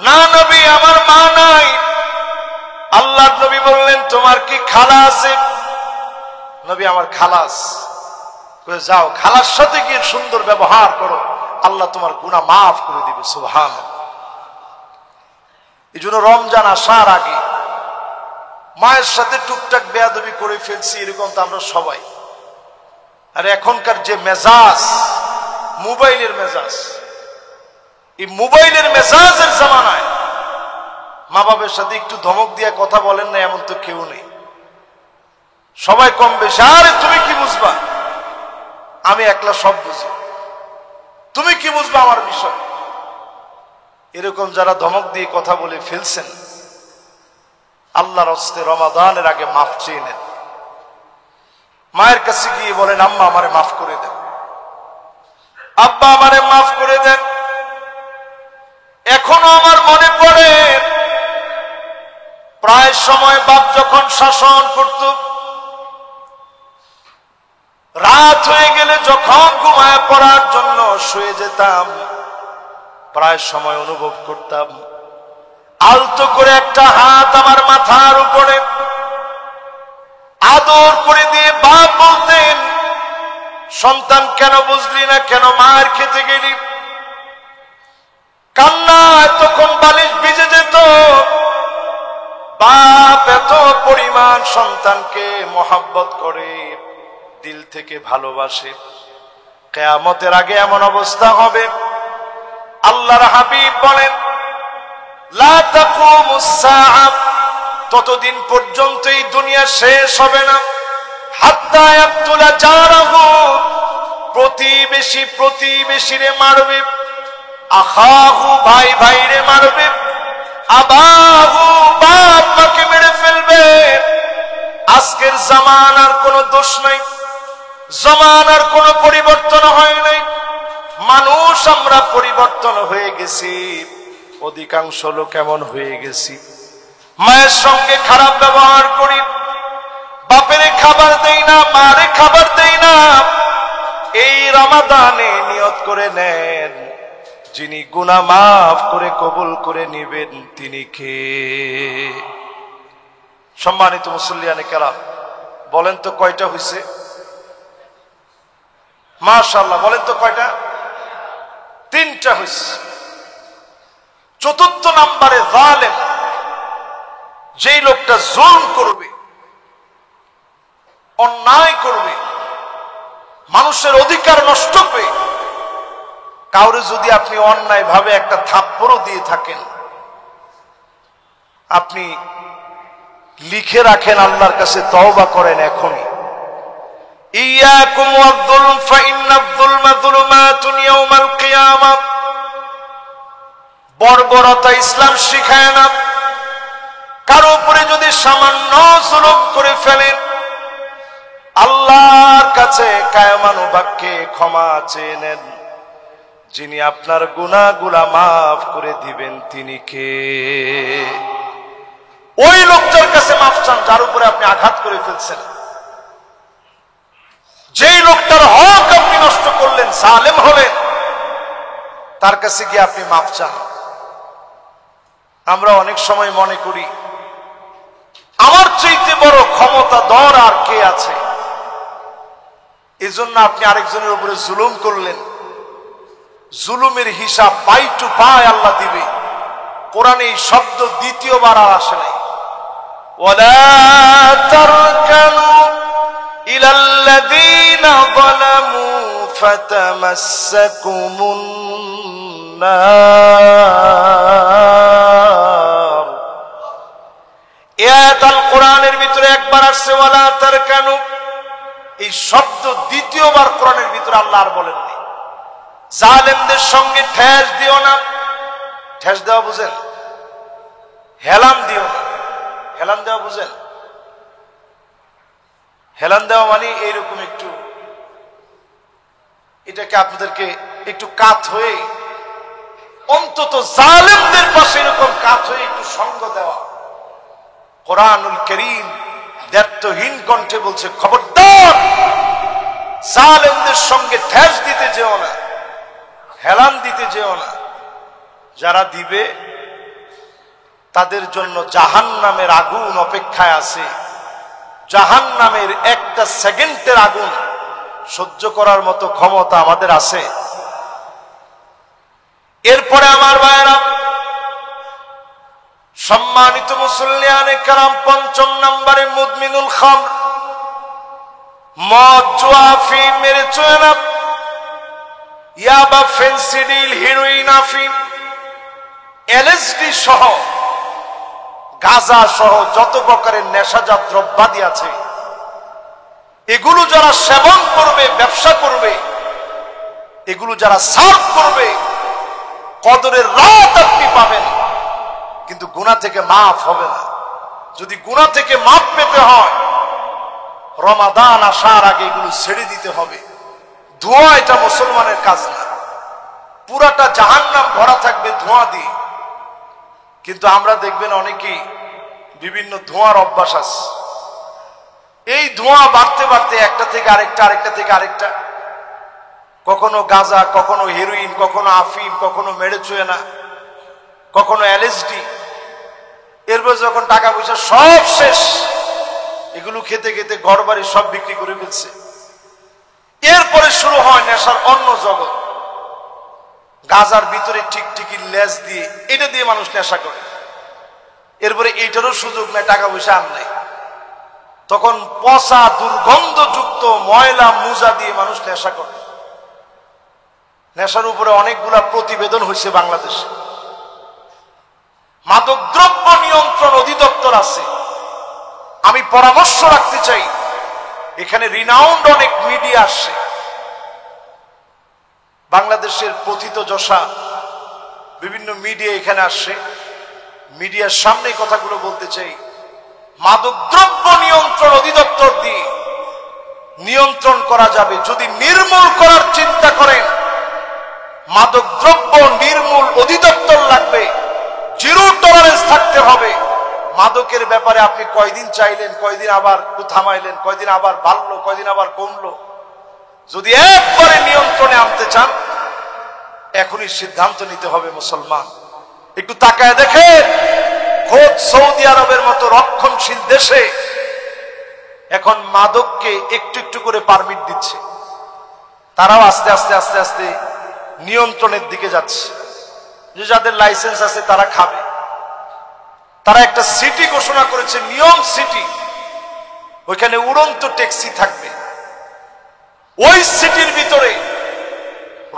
[SPEAKER 1] না নবী আমার মা নাই। আল্লাহ নবী বললেন তোমার কি খালা আছে? নবী আমার খালাস। যাও খালার সাথে গিয়ে সুন্দর ব্যবহার করো, আল্লাহ তোমার গুনাহ মাফ করে দিবে। সুবহানাল্লাহ। এই জন্য রমজান আসার আগে মায়ের সাথে টুকটাক বেয়াদবি করে ফেলছি, এরকম তো আমরা সবাই। আর এখনকার যে মেজাজ, মোবাইলের মেজাজ, এই মোবাইলের মেজাজের জামানায় মা বাবার সাথে একটু ধমক দিয়ে কথা বলেন না এমন তো কেউ নেই। সবাই কম বেশি, আরে তুমি কি বুঝবা, আমি একলা সব বুঝি, তুমি কি বুঝবা আমার বিষয়। এরকম যারা ধমক দিয়ে কথা বলে ফেলছেন, আল্লাহর হস্তে রমাদানের আগে মাফ চেয়ে নেন। মায়ের কাছে গিয়ে বলেন আম্মা আমারে মাফ করে দেন, আব্বা আমারে মাফ করে দেন। এখনো আমার মনে পড়ে প্রায় সময় বাপ যখন শাসন করত, রাত হয়ে গেলে যখন ঘুমায় পড়ার জন্য শুয়ে যেতাম, প্রায় সময় অনুভব করতাম আলতো করে একটা হাত আমার মাথার উপরে আদর করে দিয়ে বাপ বলতেন, সন্তান কেন বুঝলি না, কেন মার খেতে গেলি? কান্নায় তখন বালিশ ভিজে যেত। বাপ এত পরিমাণ সন্তানকে মহব্বত করে, দিল থেকে ভালোবাসে। কিয়ামতের আগে এমন অবস্থা হবে, আল্লাহর হাবিব বলেন লা তাকুমুস সাআ, ততদিন পর্যন্ত এই দুনিয়া শেষ হবে না, হাত্তা ইয়াকতুলা জারাহু, প্রতিবেশী প্রতিবেশীরে মারবে, আখাহু ভাই ভাইরে মারবে, আবাহু বাপ মাকে মেরে ফেলবে। আজকের জামানার কোনো দোষ নাই, জামানার কোনো পরিবর্তন হয় নাই। মানুষ আমরা পরিবর্তন হয়ে গেছি, অধিকাংশ লোক এমন হয়ে গেছি মায়ের সঙ্গে খারাপ ব্যবহার করি, বাপেরে খাবার দেই না, মারে খাবার দেই না। এই রমাদানে নিয়ত করে নেন, যিনি গুনাহ মাফ করে কবুল করে নিবেন তিনি কে? সম্মানিত মুসল্লিয়ানে কেরাম, বলেন তো কয়টা হইছে? মাশাআল্লাহ, বলেন তো কয়টা? 3টা হইছে। চতুর্থ নম্বরে জালেম, যেই লোকটা জুলম করবে, অন্যায় করবে, মানুষের অধিকার নষ্ট করবে, কাউরে যদি আপনি অন্যায় ভাবে একটা থাপ্পড়ও দিয়ে থাকেন, আপনি লিখে রাখেন আল্লাহর কাছে, তওবা করেন এখনই। ইয়াকুম ওয়ায-যুলম ফাইন্নায-যুলমা যুলুমাতুন ইয়াওমাল কিয়ামাহ। বর্বরতা ইসলাম শিখায় না। কারো উপরে যদি সামান্য জুলুম করে ফেলেন, আল্লাহর কাছে কায়মানুবাক্যে ক্ষমা চেয়ে নেন। যিনি আপনার গুনাহগুলা মাফ করে দিবেন তিনি কে? ওই লোকটার কাছে মাফ চান যার উপরে আপনি আঘাত করে ফেলছেন। যেই লোকটার হক আপনি নষ্ট করলেন, জালেম হলেন, তার কাছে গিয়ে আপনি মাফ চান। আমরা অনেক সময় মনে করি আমার চাইতে বড় ক্ষমতাধর আর কে আছে, এজন্য আপনি আরেকজনের উপরে জুলুম করলেন। জুলুমের হিসাব পাই টু পাই আল্লাহ দিবে। কোরআনে এই শব্দ দ্বিতীয়বার আর আসে নাই। ওয়ালা তারকানু ইলাল্লাযীনা যালামু ফাতামাসসাকুমুন নার। এই আয়াত আল কোরআনের ভিতরে একবার আসছে ওয়ালা তারকানু, এই শব্দ দ্বিতীয়বার কোরআনের ভিতরে আল্লাহ আর বলেননি। জালেমদের সঙ্গে ঠেস দিও না। ঠেস দেওয়া বুঝেন? হেলান দিও না। হেলান দেওয়া বুঝেন? হেলান দেওয়া মানে এইরকম একটু, এটাকে আপনাদেরকে একটু কাত হয়ে, অন্তত জালেমদের পাশে এরকম কাত হয়ে একটু সঙ্গ দেওয়া। কোরআনুল কারীম দ্ব্যর্থহীন কণ্ঠে বলছে, খবরদার জালেমদের সঙ্গে ঠেস দিতে যেও না, হেলান দিতে যেও না। যারা দিবে তাদের জন্য জাহান্নামের আগুন অপেক্ষায় আছে। জাহান্নামের একটা সেকেন্ডের আগুন সহ্য করার মতো ক্ষমতা আমাদের আছে? এরপরে আমার ভাইয়েরা, সম্মানিত মুসল্লিয়ানে কেরাম, ৫ম নম্বরে মুদমিনুল খামর, মদ, জুয়া, আফিম, মেরেচুয়ানা, ইয়াবা, ফেন্সিডিল, হিরোইন, আফিম, এলএসডি সহ, গাঁজা সহ যত প্রকারের নেশাজাত দ্রব্যাদি আছে, এগুলো যারা সেবন করবে, ব্যবসা করবে, এগুলো যারা সার্ভ করবে, কদরের রাত আপনি পাবেন, কিন্তু গুনাহ থেকে মাফ হবে না। যদি গুনাহ থেকে মাফ পেতে হয়, রমাদান আসার আগে এগুলো ছেড়ে দিতে হবে। ধোঁয়া এটা মুসলমানের কাজ না। পুরাটা জাহান্নাম ভরা থাকবে ধোঁয়া দিয়ে। কিন্তু আমরা দেখবেন অনেকেই বিভিন্ন ধোঁয়ার অভ্যাস আছে। এই ধোঁয়া বাড়তে বাড়তে একটা থেকে আরেকটা, আরেকটা থেকে আরেকটা, কখনো গাঁজা, কখনো হেরোইন, কখনো আফিম, কখনো মেরেচুয়ানা, কখনো এলএসডি। এরপর যখন টাকা পয়সা সব শেষ, এগুলো খেতে খেতে ঘর বাড়ি সব বিক্রি করে ফেলছে। এরপরে শুরু হয় নেশার অন্য জগৎ। গাজার ভিতরে টিকটিকির লেজ দিয়ে, এটা দিয়ে মানুষ নেশা করে। এরপরে এইটারও সুযোগ নেই, টাকা পয়সা আর নাই, তখন পচা দুর্গন্ধযুক্ত ময়লা মুজা দিয়ে মানুষ নেশা করে। নেশার উপরে অনেকগুলা প্রতিবেদন হয়েছে বাংলাদেশে। মাদকদ্রব্য নিয়ন্ত্রণ অধিদপ্তর আছে। আমি পরামর্শ রাখতে চাই, এখানে রিনাউন্ড অনেক মিডিয়া আসছে, বাংলাদেশের পথিতযশা বিভিন্ন মিডিয়া এখানে আসছে। মিডিয়ার সামনে কথাগুলো বলতে চাই। মাদকদ্রব্য নিয়ন্ত্রণ অধিদপ্তর দিয়ে নিয়ন্ত্রণ করা যাবে। যদি নির্মূল করার চিন্তা করেন, মাদকদ্রব্য নির্মূল অধিদপ্তর লাগবে। জিরো টলারেন্স থাকতে হবে। মাদকের ব্যাপারে আপনি কয়দিন চাইলেন, কয়দিন আবার থামাইলেন, কয়দিন আবার বাড়লো, কয়দিন আবার কমলো। যদি একবারে নিয়ন্ত্রণে আনতে চান, এখনই সিদ্ধান্ত নিতে হবে মুসলমান। একটু তাকায় দেখেন, খোদ সৌদি আরবের মতো রক্ষণশীল দেশে এখন মাদককে একটু একটু করে পারমিট দিচ্ছে। তারাও আস্তে আস্তে আস্তে আস্তে নিয়ন্ত্রণের দিকে যাচ্ছে। যে যাদের লাইসেন্স আছে তারা খাবে। তারা একটা সিটি ঘোষণা করেছে, নিয়ম সিটি। ওইখানে উড়ন্ত ট্যাক্সি থাকবে, ওই সিটির ভিতরে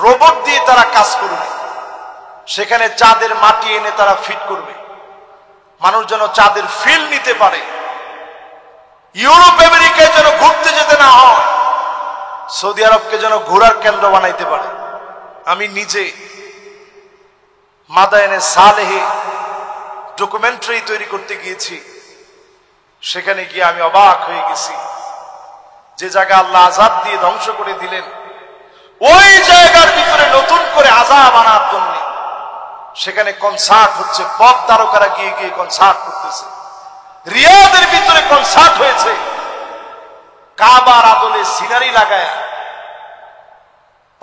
[SPEAKER 1] রোবট দিয়ে তারা কাজ করবে, সেখানে চাঁদের মাটি এনে তারা ফিট করবে, মানুষ যেন চাঁদের ফিল নিতে পারে, ইউরোপ আমেরিকায় যেন ঘুরতে যেতে না হয়, সৌদি আরবকে যেন ঘোরার কেন্দ্র বানাইতে পারে। আমি নিজে মাদায়েনে সালেহে ডকুমেন্টারি তৈরি করতে গিয়েছি, সেখানে গিয়ে আমি অবাক হয়ে গেছি। যে জায়গা আল্লাহ আযাব দিয়ে ধ্বংস করে দিলেন, ওই জায়গার ভিতরে নতুন করে আযাব আনার জন্য সেখানে কনসার্ট হচ্ছে, পপ তারকারা গিয়ে গিয়ে কনসার্ট করতেছে। রিয়াদের ভিতরে কনসার্ট হয়েছে, কাবার আদলে সিনারি লাগায়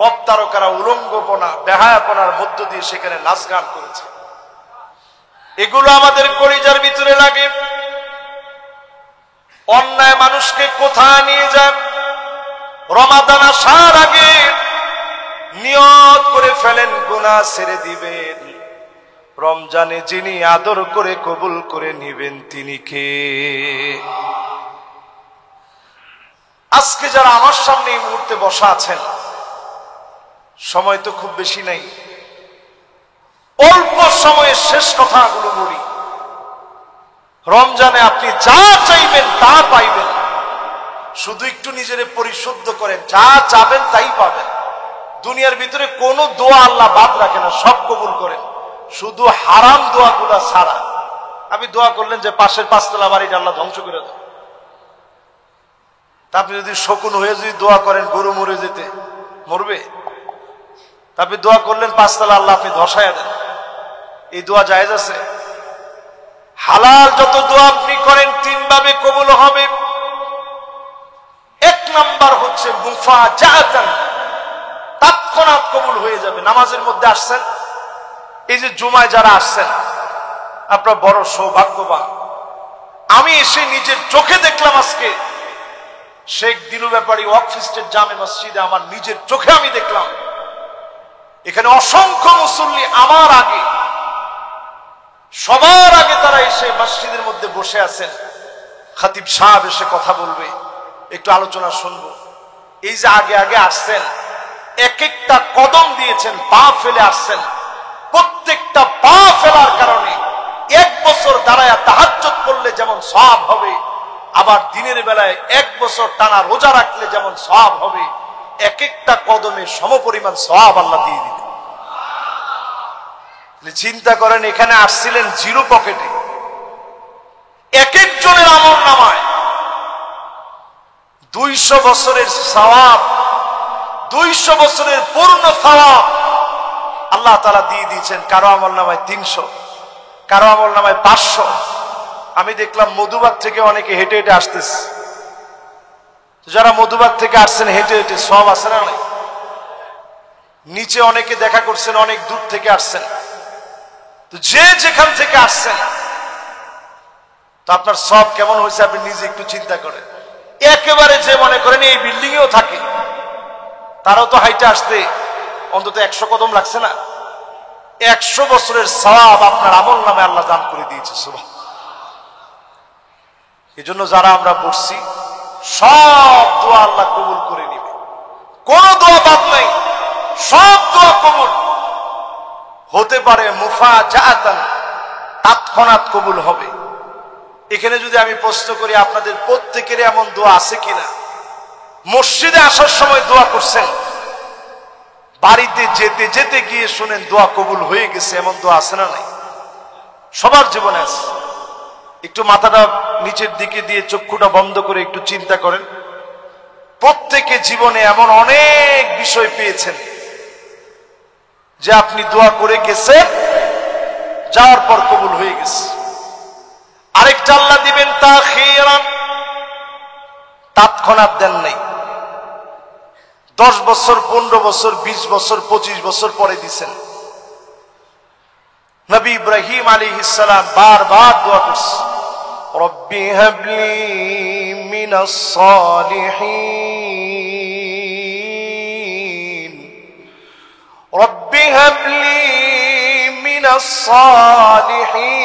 [SPEAKER 1] পপ তারকারা উলঙ্গপনা বেহায়াপনার মধ্য দিয়ে সেখানে নাচ গান করেছে। এগুলো আমাদের কলিজার ভিতরে লাগে। অন্যায় মানুষকে কোথায় নিয়ে যান? রমাদান আসার আগে নিয়ত করে ফেলেন গুনাহ ছেড়ে দিবেন, রমজানে যিনি আদর করে কবুল করে নিবেন তিনি কে? আজকে যারা আমার সামনে এই মুহূর্তে বসা আছেন, সময় তো খুব বেশি নাই, অল্প সময়ে শেষ কথাগুলো বলি। রমজানে আপনি যা চাইবেন তা পাইবেন, শুধু একটু নিজেরে পরিশুদ্ধ করেন, যা চাবেন তাই পাবেন। দুনিয়ার ভিতরে কোনো দোয়া আল্লাহ বাদ রাখে না, সব কবুল করেন, শুধু হারাম দোয়াগুলা ছাড়া। আপনি দোয়া করলেন যে পাশের পাঁচতলা বাড়িটা আল্লাহ ধ্বংস করে দাও, তা আপনি যদি শকুন হয়ে যদি দোয়া করেন গরু মরে যেতে, মরবে? তা আপনি দোয়া করলেন পাঁচতলা আল্লাহ আপনি ধসায়া দেন, এই দোয়া জায়েজ আছে? হালাল যত দোয়া আপনি করেন তিন ভাবে কবুল হবে। এক নাম্বার হচ্ছে মুফাজাআতান, তৎক্ষণাৎ কবুল হয়ে যাবে। নামাজের মধ্যে আসছেন, এই যে জুমায় যারা আসছেন আপনারা বড় সৌভাগ্যবান। আমি এসে নিজের চোখে দেখলাম, আজকে শেখ দিনু ব্যাপারী ওয়াকফ স্টেট জামে মসজিদে আমার নিজের চোখে আমি দেখলাম, এখানে অসংখ্য মুসল্লি আমার আগে, সবার আগে তারা এসে মসজিদের মধ্যে বসে আছেন। খতিব সাহেব এসে কথা বলবে, একটু আলোচনা শুনবো। এই যে আগে আগে আসছেন, এক একটা কদম দিয়েছেন, পা ফেলে আসছেন, প্রত্যেকটা পা ফেলার কারণে এক বছর দাঁড়ায় তাহাজ্জুদ পড়লে যেমন সওয়াব হবে, আবার দিনের বেলায় এক বছর টানা রোজা রাখলে যেমন সওয়াব হবে, এক একটা কদমে সমপরিমাণ সওয়াব আল্লাহ দিয়ে দিবেন। চিন্তা করেন, এখানে আসছিলেন জিরো পকেটে, এক একজনের আমল নামায় 200 বছরের সওয়াব, 200 বছরের পূর্ণ সওয়াব আল্লাহ তাআলা দিয়ে দিয়েছেন। কারো আমল নামায় 300, কারো আমল নামায় 500। আমি দেখলাম মধুবাগ থেকে অনেকে হেঁটে হেঁটে আসতেছে। যারা মধুবাগ থেকে আসছেন হেঁটে হেঁটে, সওয়াব আছে না নাই? নিচে অনেকে দেখা করছেন, অনেক দূর থেকে আসছেন। তো যে যেখান থেকে আসছেন, তো আপনার সওয়াব কেমন হয়েছে আপনি নিজে একটু চিন্তা করেন। একেবারে যে মনে করেন এই বিল্ডিং এও থাকে, তারাও তো হাইটে আসতে অন্তত 100 কদম লাগছে না? 100 বছরের সওয়াব আপনার আমল নামে আল্লাহ দান করে দিয়েছে। সুবহান। এই জন্য যারা আমরা বসছি, সব দোয়া আল্লাহ কবুল করে নিবে, কোন দোয়া বাদ নাই, সব দোয়া কবুল হতে পারে। মুফাজাআতান, তৎক্ষণাৎ কবুল হবে। এখানে যদি আমি প্রশ্ন করি, আপনাদের প্রত্যেকের এমন দোয়া আছে কিনা? মসজিদে আসার সময় দোয়া করছেন, বাড়িতে যেতে যেতে গিয়ে শুনেন দোয়া কবুল হয়ে গেছে, এমন দোয়া আছে না নাই? সবার জীবনে আছে। একটু মাথাটা নিচের দিকে দিয়ে চক্ষুটা বন্ধ করে একটু চিন্তা করেন, প্রত্যেকে জীবনে এমন অনেক বিষয় পেয়েছেন যে আপনি দোয়া করে গেছেন, যাওয়ার পর কবুল হয়ে গেছে। আরেকটা আল্লাহ দিবেন তাখিরান, তৎক্ষণাৎ দেন নাই, 10 বছর 15 বছর 20 বছর 25 বছর পরে দিছেন। নবী ইব্রাহিম আলাইহিস সালাম বারবার দোয়া করছে, রব্বি হাবলি মিনাস সালিহিন, রব্বি হাবলি মিনাস সালিহিন।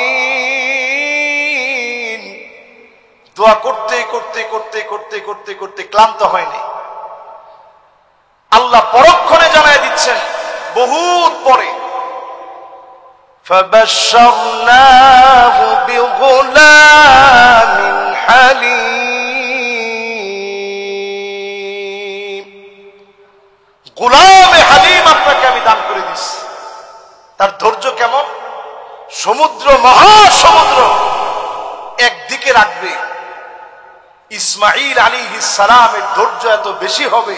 [SPEAKER 1] দোয়া করতে করতে করতে করতে করতে করতে ক্লান্ত হয়নি। আল্লাহ পরক্ষণে জানায় দিচ্ছেন বহুত পরে, فَبَشَّرْنَاهُ بِغُلَامٍ حَلِيمٍ। গোলামে হালিম আপনাকে আমি দান করে দিচ্ছি। তার ধৈর্য কেমন? সমুদ্র, মহাসমুদ্র একদিকে রাখবে, ইসমাঈল আলাইহিস সালামের ধৈর্য এত বেশি হবে,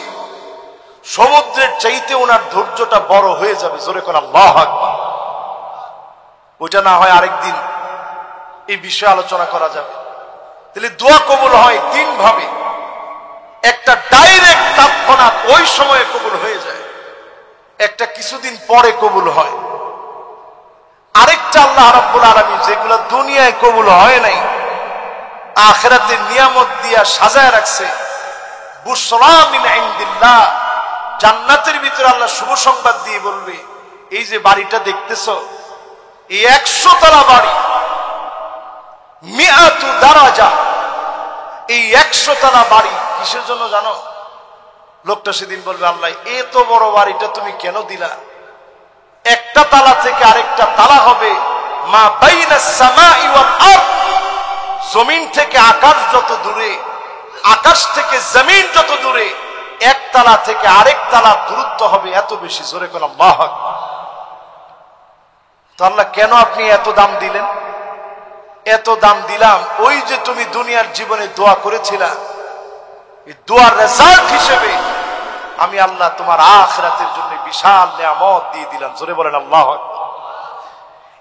[SPEAKER 1] সমুদ্রের চাইতে ওনার ধৈর্যটা বড় হয়ে যাবে। জোরে করে আল্লাহু আকবার। ওইটা না হয় আরেকদিন এই বিষয়ে আলোচনা করা যাবে। তাহলে দোয়া কবুল হয় তিন ভাবে। একটা ডাইরেক্ট তৎক্ষণাৎ ওই সময়ে কবুল হয়ে যায়, একটা কিছুদিন পরে কবুল হয়, আরেকটা আল্লাহ রাব্বুল আলামিন যেগুলো দুনিয়ায় কবুল হয় নাই আখিরাতে নিয়ামত দিয়া সাজায় রাখছে। বুশরা মিন ইনদিল্লাহ, জান্নাতের ভিতরে আল্লাহ শুভ সংবাদ দিয়ে বলবে, এই যে বাড়িটা দেখতেছো, এই 100 তলা বাড়ি, মিআতু দারাজা, এই 100 তলা বাড়ি কিসের জন্য জানো? লোকটা সেদিন বলবে, আল্লাহ এত বড় বাড়িটা তুমি কেন দিলা? একটা তালা থেকে আরেকটা তালা হবে মা বাইনাস সামাই ওয়াল আরদ, জমিন থেকে আকাশ যত দূরে, আকাশ থেকে জমিন যত দূরে, এক তালা থেকে আরেক তালা দূরত্ব হবে এত বেশি। জোরে কোন আল্লাহু আকবার। তো আল্লাহ কেন আপনি এত দাম দিলেন? এত দাম দিলাম, ওই যে তুমি দুনিয়ার জীবনে দোয়া করেছিলা, এই দোয়ার রেজাল্ট হিসেবে আমি আল্লাহ তোমার আখিরাতের জন্য বিশাল নিয়ামত দিয়ে দিলাম। জোরে বলেন আল্লাহু আকবার।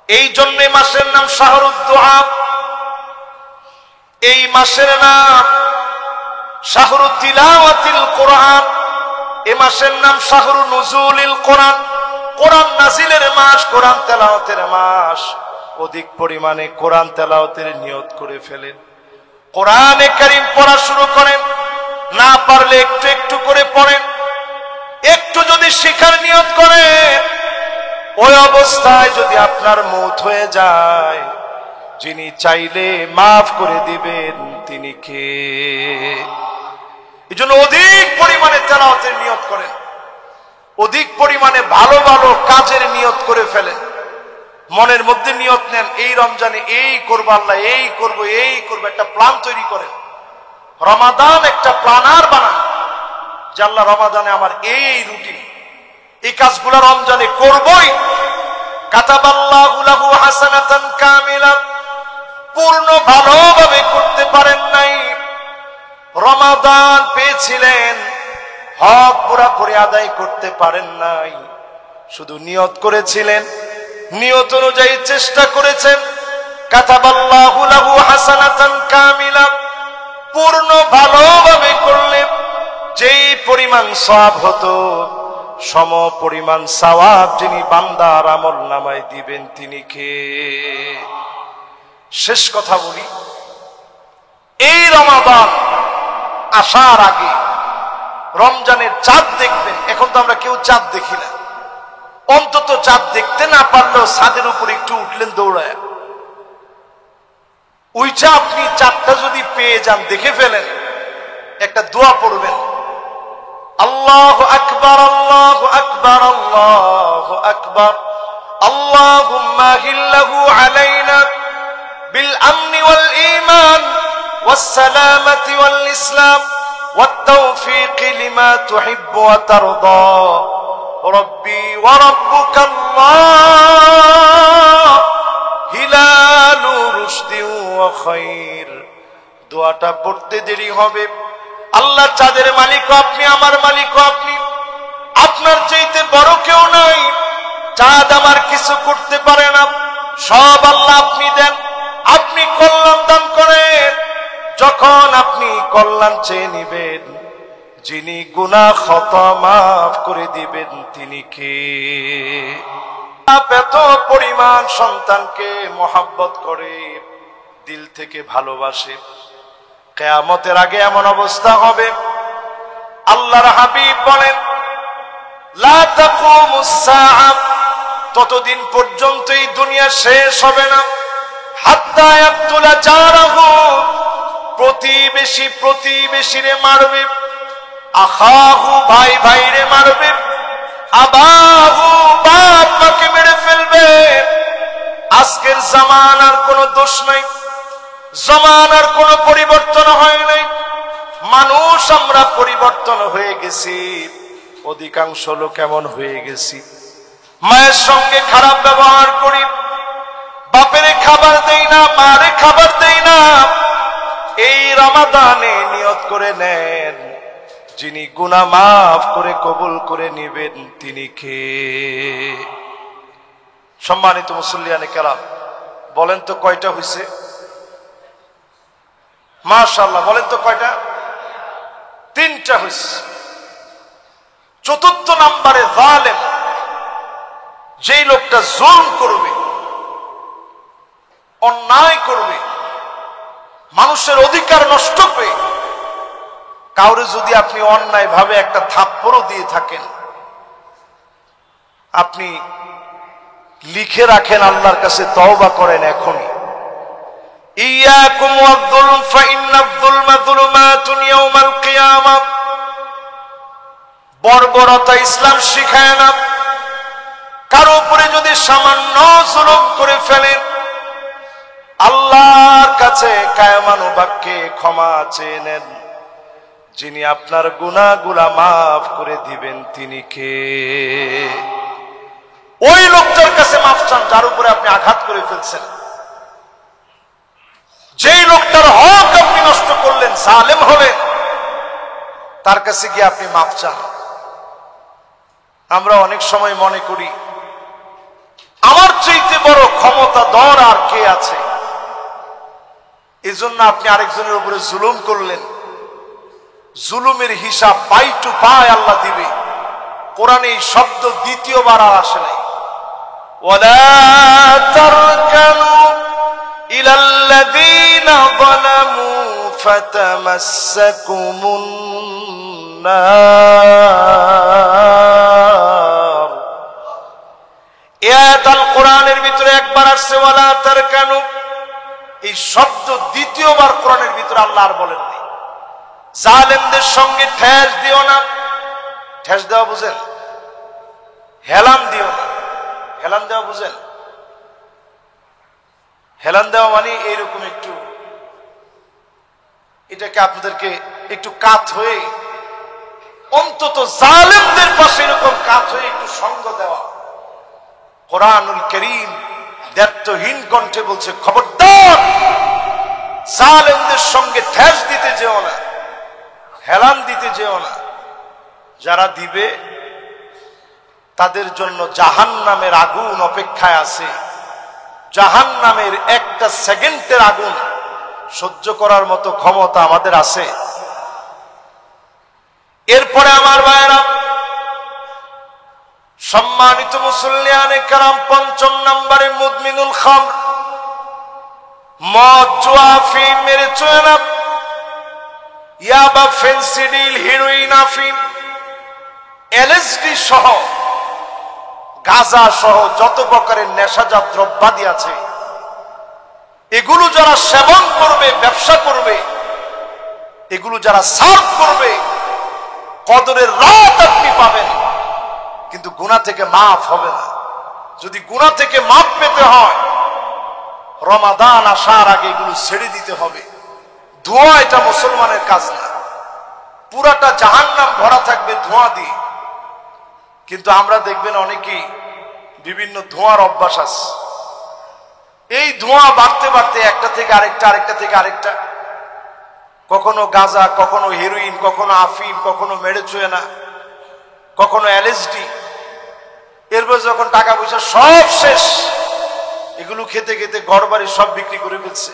[SPEAKER 1] এই জন্য মাসের নাম শাহরুদ দোয়া, এই মাসের নাম শাহরু তিলাওয়াতিল কোরআন, এই মাসের নাম শাহরু নুজুলিল কোরআন, কোরআন নাজিলের মাস, কোরআন তেলাওয়াতের মাস। অধিক পরিমাণে কোরআন তেলাওয়াতের নিয়ত করে ফেলেন, কোরআনে কারীম পড়া শুরু করেন, না পারলে একটু একটু করে পড়েন, একটু যদি শিখার নিয়ত করেন, ওই অবস্থায় যদি আপনার মওত হয়ে যায়, যিনি চাইলে মাফ করে দিবেন তিনি কে? এই জন্য অধিক পরিমাণে তেলাওয়াতের নিয়ত করেন, অধিক পরিমাণে ভালো ভালো কাজের নিয়ত করে ফেলেন। মনের মধ্যে নিয়ত নেন, এই রমজানে এই করবো, আল্লাহ এই করবো, এই করবো, একটা প্ল্যান তৈরি করেন। রমাদান একটা প্ল্যানার বানান যে আল্লাহ রমাদানে আমার এই রুটিন, এই কাজগুলো রমজানে করবই। কাতাবাল্লাহু লাহু হাসানাতান কামিলা, পূর্ণ ভালোভাবে করতে পারেন নাই, রমাদান পেয়েছিলেন, হক পুরোপুরি আদায় করতে পারেন নাই, শুধু নিয়ত করেছিলেন, নিয়ত অনুযায়ী চেষ্টা করেছেন। কাতাবাল্লাহু লাহু হাসানাতান কামিলা, পূর্ণ ভালোভাবে করলে যেই পরিমাণ সওয়াব হতো, সম পরিমাণ সওয়াব যিনি বান্দার আমল নামায় দিবেন তিনি কে? শেষ কথা বলি, এই রমাদান আসার আগে রমজানের চাঁদ দেখবেন। এখন তো আমরা কেউ চাঁদ দেখি না, অন্তত চাঁদ দেখতে না পারলেও ছাদের উপর একটু উঠলেন দৌড়ায়, উইটা আপনি চাঁদটা যদি পেয়ে যান, দেখে ফেলেন, একটা দোয়া পড়বেন, আল্লাহু আকবার, আল্লাহু আকবার, আল্লাহু আকবার, আল্লাহুম্মা হিল্লাহু আলাইনা বিল আমনি ওয়াল ঈমান ওয়াস সালামাতি ওয়াল ইসলাম ওয়াত তাওফীক লিমা তুহিব্বু ওয়া তারদা রব্বি ওয়া রাব্বুকাল্লাহ হিলালু রুশদি ওয়া খায়র। দোয়াটা পড়তে দেরি হবে, আল্লাহ চাঁদের মালিক আপনি, আমার মালিক আপনি, আপনার চাইতে বড় কেউ নাই, চাঁদ আমার কিছু করতে পারে না, সব আল্লাহ আপনি দেন, আপনি কল্যাণ দান করেন। যখন আপনি কল্যাণ চেয়ে নিবেন, যিনি গুনাহ খতা মাফ করে দিবেন তিনি কে? এত পরিমাণ সন্তানকে মহব্বত করে, দিল থেকে ভালোবাসে, কিয়ামতের আগে এমন অবস্থা হবে, আল্লাহর হাবিব বলেন লা তাকুমুস সাআ, ততদিন পর্যন্ত এই দুনিয়া শেষ হবে না, হাত্তা ইয়াকতুলা জারাহু, প্রতিবেশী প্রতিবেশীরে মারবে, আখাহু ভাই ভাইরে মারবে, আবাহু বাপ মাকে মেরে ফেলবে। আজকের জামানার কোনো দোষ নাই, জামানার কোনো পরিবর্তন হয় নাই। মানুষ আমরা পরিবর্তন হয়ে গেছি, অধিকাংশ লোক এমন হয়ে গেছি মায়ের সঙ্গে খারাপ ব্যবহার করি, বাপেরে খাবার দেই না, মারে খাবার দেই না। এই রমাদানে নিয়ত করে নেন, যিনি গুনাহ মাফ করে কবুল করে নেবেন তিনি কে? সম্মানিত মুসল্লিয়ানে কেরাম, বলেন তো কয়টা হইছে? মাশাআল্লাহ, বলেন তো কয়টা? 3টা হইছে। চতুর্থ নম্বরে জালেম, যেই লোকটা জুলম করবে, অন্যায় করবে, মানুষের অধিকার নষ্ট করে, কাউরে যদি আপনি অন্যায় ভাবে একটা থাপ্পড়ও দিয়ে থাকেন, আপনি লিখে রাখেন, আল্লাহর কাছে তওবা করেন এখনই। ইয়াকুম ওয়ায-যুলম ফাইন্নায-যুলমা যুলুমাতুন ইয়াওমাল কিয়ামাহ। বর্বরতা ইসলাম শিখায় না। কারো উপরে যদি সামান্য জুলুম করে ফেলেন, আল্লাহর কাছে কায়মানু বাক্যে ক্ষমা চেয়ে নেন, যিনি আপনার গুনাহগুলা মাফ করে দিবেন তিনি কে? ওই লোকটার কাছে মাফ চান যার উপরে আপনি আঘাত করে ফেলছেন, যেই লোকটার হক আপনি নষ্ট করলেন, জালেম হলেন, তার কাছে গিয়ে আপনি মাফ চান। আমরা অনেক সময় মনে করি আমার চাইতে বড় ক্ষমতাধর আর কে আছে, এজন্য আপনি আরেকজনের উপরে জুলুম করলেন। জুলুমের হিসাব পাই টু পাই আল্লাহ দিবে। কোরআনে এই শব্দ দ্বিতীয়বার আর আসে নাই। ওয়ালা তারকানু ইলাল্লাযীনা যালামু ফাতামাসসাকুমুন নার। আয়াত আল কোরআনের ভিতরে একবার আসছে ওয়ালা তারকানু, এই শব্দ দ্বিতীয়বার কোরআনের ভিতরে আল্লাহ আর বলেন নাই। জালেমদের সঙ্গে ঠেস দিও না। ঠেস দেওয়া বুঝেন? হেলান দিও না। হেলান দেওয়া বুঝেন? হেলান দেওয়া মানে এইরকম একটু, এটাকে আপনাদেরকে একটু কাত হয়ে, অন্তত জালেমদের পাশে এরকম কাত হয়ে একটু সঙ্গ দেওয়া। কোরআনুল কারীম দায়িত্বহীন কণ্ঠে বলছে, খবরদার জালেমদের সঙ্গে ঠেস দিতে যেও না, হেলান দিতে যেও না। যারা দিবে তাদের জন্য জাহান্নামের আগুন অপেক্ষায় আছে। জাহান্নামের একটা সেকেন্ডের আগুন সহ্য করার মতো ক্ষমতা আমাদের আছে? এরপরে আমার ভাইয়েরা, সম্মানিত মুসল্লিয়ানে কেরাম, ৫ম নম্বরে মুদমিনুল খামর, মদ, জুয়া, আফিম, মেরিজুয়ানা, ইয়াবা, ফেনসিডিল, হেরোইন, আফিম, এলএসডি সহ, গাঁজা সহ যত প্রকারের নেশাজাত দ্রব্যাদি আছে, এগুলো যারা সেবন করবে, ব্যবসা করবে, এগুলো যারা সার্ভ করবে, কদরের রাত আপনি পাবেন, কিন্তু গুনাহ থেকে মাফ হবে না। যদি গুনাহ থেকে মাফ পেতে হয়, রমাদান আসার আগে এগুলো ছেড়ে দিতে হবে। ধোঁয়া এটা মুসলমানের কাজ না। পুরাটা জাহান্নাম ভরা থাকবে ধোঁয়া দিয়ে। কিন্তু আমরা দেখবেন অনেকেই বিভিন্ন ধোঁয়ার অভ্যাস আছে। এই ধোঁয়া বাড়তে বাড়তে একটা থেকে আরেকটা, আরেকটা থেকে আরেকটা, কখনো গাঁজা, কখনো হেরোইন, কখনো আফিম, কখনো মেরিজুয়ানা, কখনো এলএসডি। এরপর যখন টাকা পয়সা সব শেষ, এগুলো খেতে খেতে ঘর বাড়ি সব বিক্রি করে ফেলছে।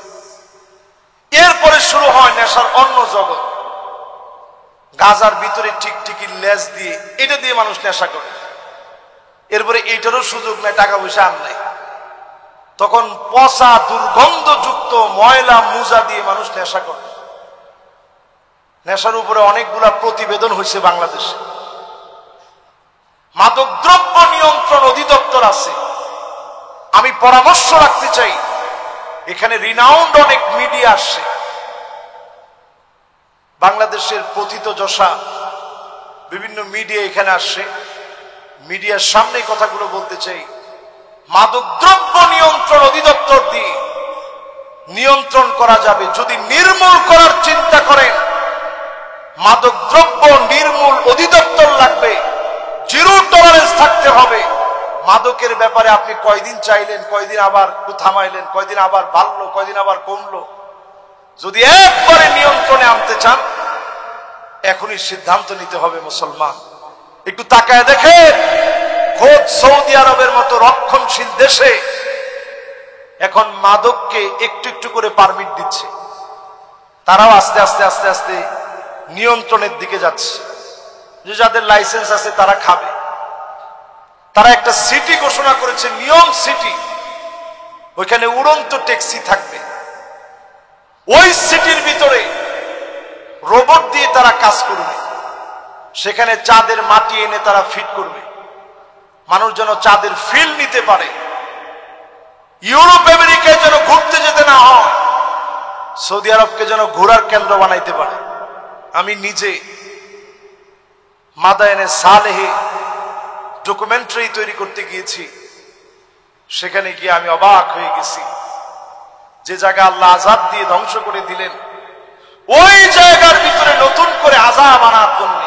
[SPEAKER 1] এরপরে শুরু হয় নেশার অন্য জগৎ। গাজার ভিতরে টিকটিকি লেজ দিয়ে, এটা দিয়ে মানুষ নেশা করে। এরপরে এইটারও সুযোগ নাই, টাকা পয়সা আর নাই, তখন পচা দুর্গন্ধযুক্ত ময়লা মুজা দিয়ে মানুষ নেশা করে। নেশার উপরে অনেকগুলা প্রতিবেদন হয়েছে বাংলাদেশে। মাদকদ্রব্য নিয়ন্ত্রণ অধিদপ্তর আছে। আমি পরামর্শ রাখতে চাই, এখানে রিনাউন্ড অনেক মিডিয়া আসছে, বাংলাদেশের পতিত যশা বিভিন্ন মিডিয়া এখানে আসছে, মিডিয়ার সামনে কথাগুলো বলতে চাই। মাদকদ্রব্য নিয়ন্ত্রণ অধিদপ্তর দিয়ে নিয়ন্ত্রণ করা যাবে। যদি নির্মূল করার চিন্তা করেন, মাদকদ্রব্য নির্মূল অধিদপ্তর লাগবে, জিরো টলারেন্স থাকতে হবে। মাদকের ব্যাপারে আপনি কয়দিন চাইলেন, কয়দিন আবার থামাইলেন, কয়দিন আবার বাড়লো, কয়দিন আবার কমলো। যদি একবারে নিয়ন্ত্রণে আনতে চান, এখনই সিদ্ধান্ত নিতে হবে। মুসলমান একটু তাকায় দেখে, খোদ সৌদি আরবের মতো রক্ষণশীল দেশে এখন মাদককে একটু একটু করে পারমিট দিচ্ছে। তারাও আস্তে আস্তে আস্তে আস্তে নিয়ন্ত্রণের দিকে যাচ্ছে। যে যাদের লাইসেন্স আছে তারা খাবে। তারা একটা সিটি ঘোষণা করেছে, নিয়ম সিটি। ওইখানে উড়ন্ত ট্যাক্সি থাকবে। ওই সিটির ভিতরে রোবট দিয়ে তারা কাজ করবে। সেখানে চাঁদের মাটি এনে তারা ফিট করবে, মানুষ যেন চাঁদের ফিল নিতে পারে। ইউরোপ আমেরিকায় যেন ঘুরতে যেতে না হয়, সৌদি আরবকে যেন ঘোরার কেন্দ্র বানাইতে পারে। আমি নিজে মাদায়েনে সালেহে ডকুমেন্টারি তৈরি করতে গিয়েছি। সেখানে গিয়ে আমি অবাক হয়ে গেছি। যে জায়গা আল্লাহ আযাব দিয়ে ধ্বংস করে দিলেন, ওই জায়গার ভিতরে নতুন করে আযাব আনার জন্য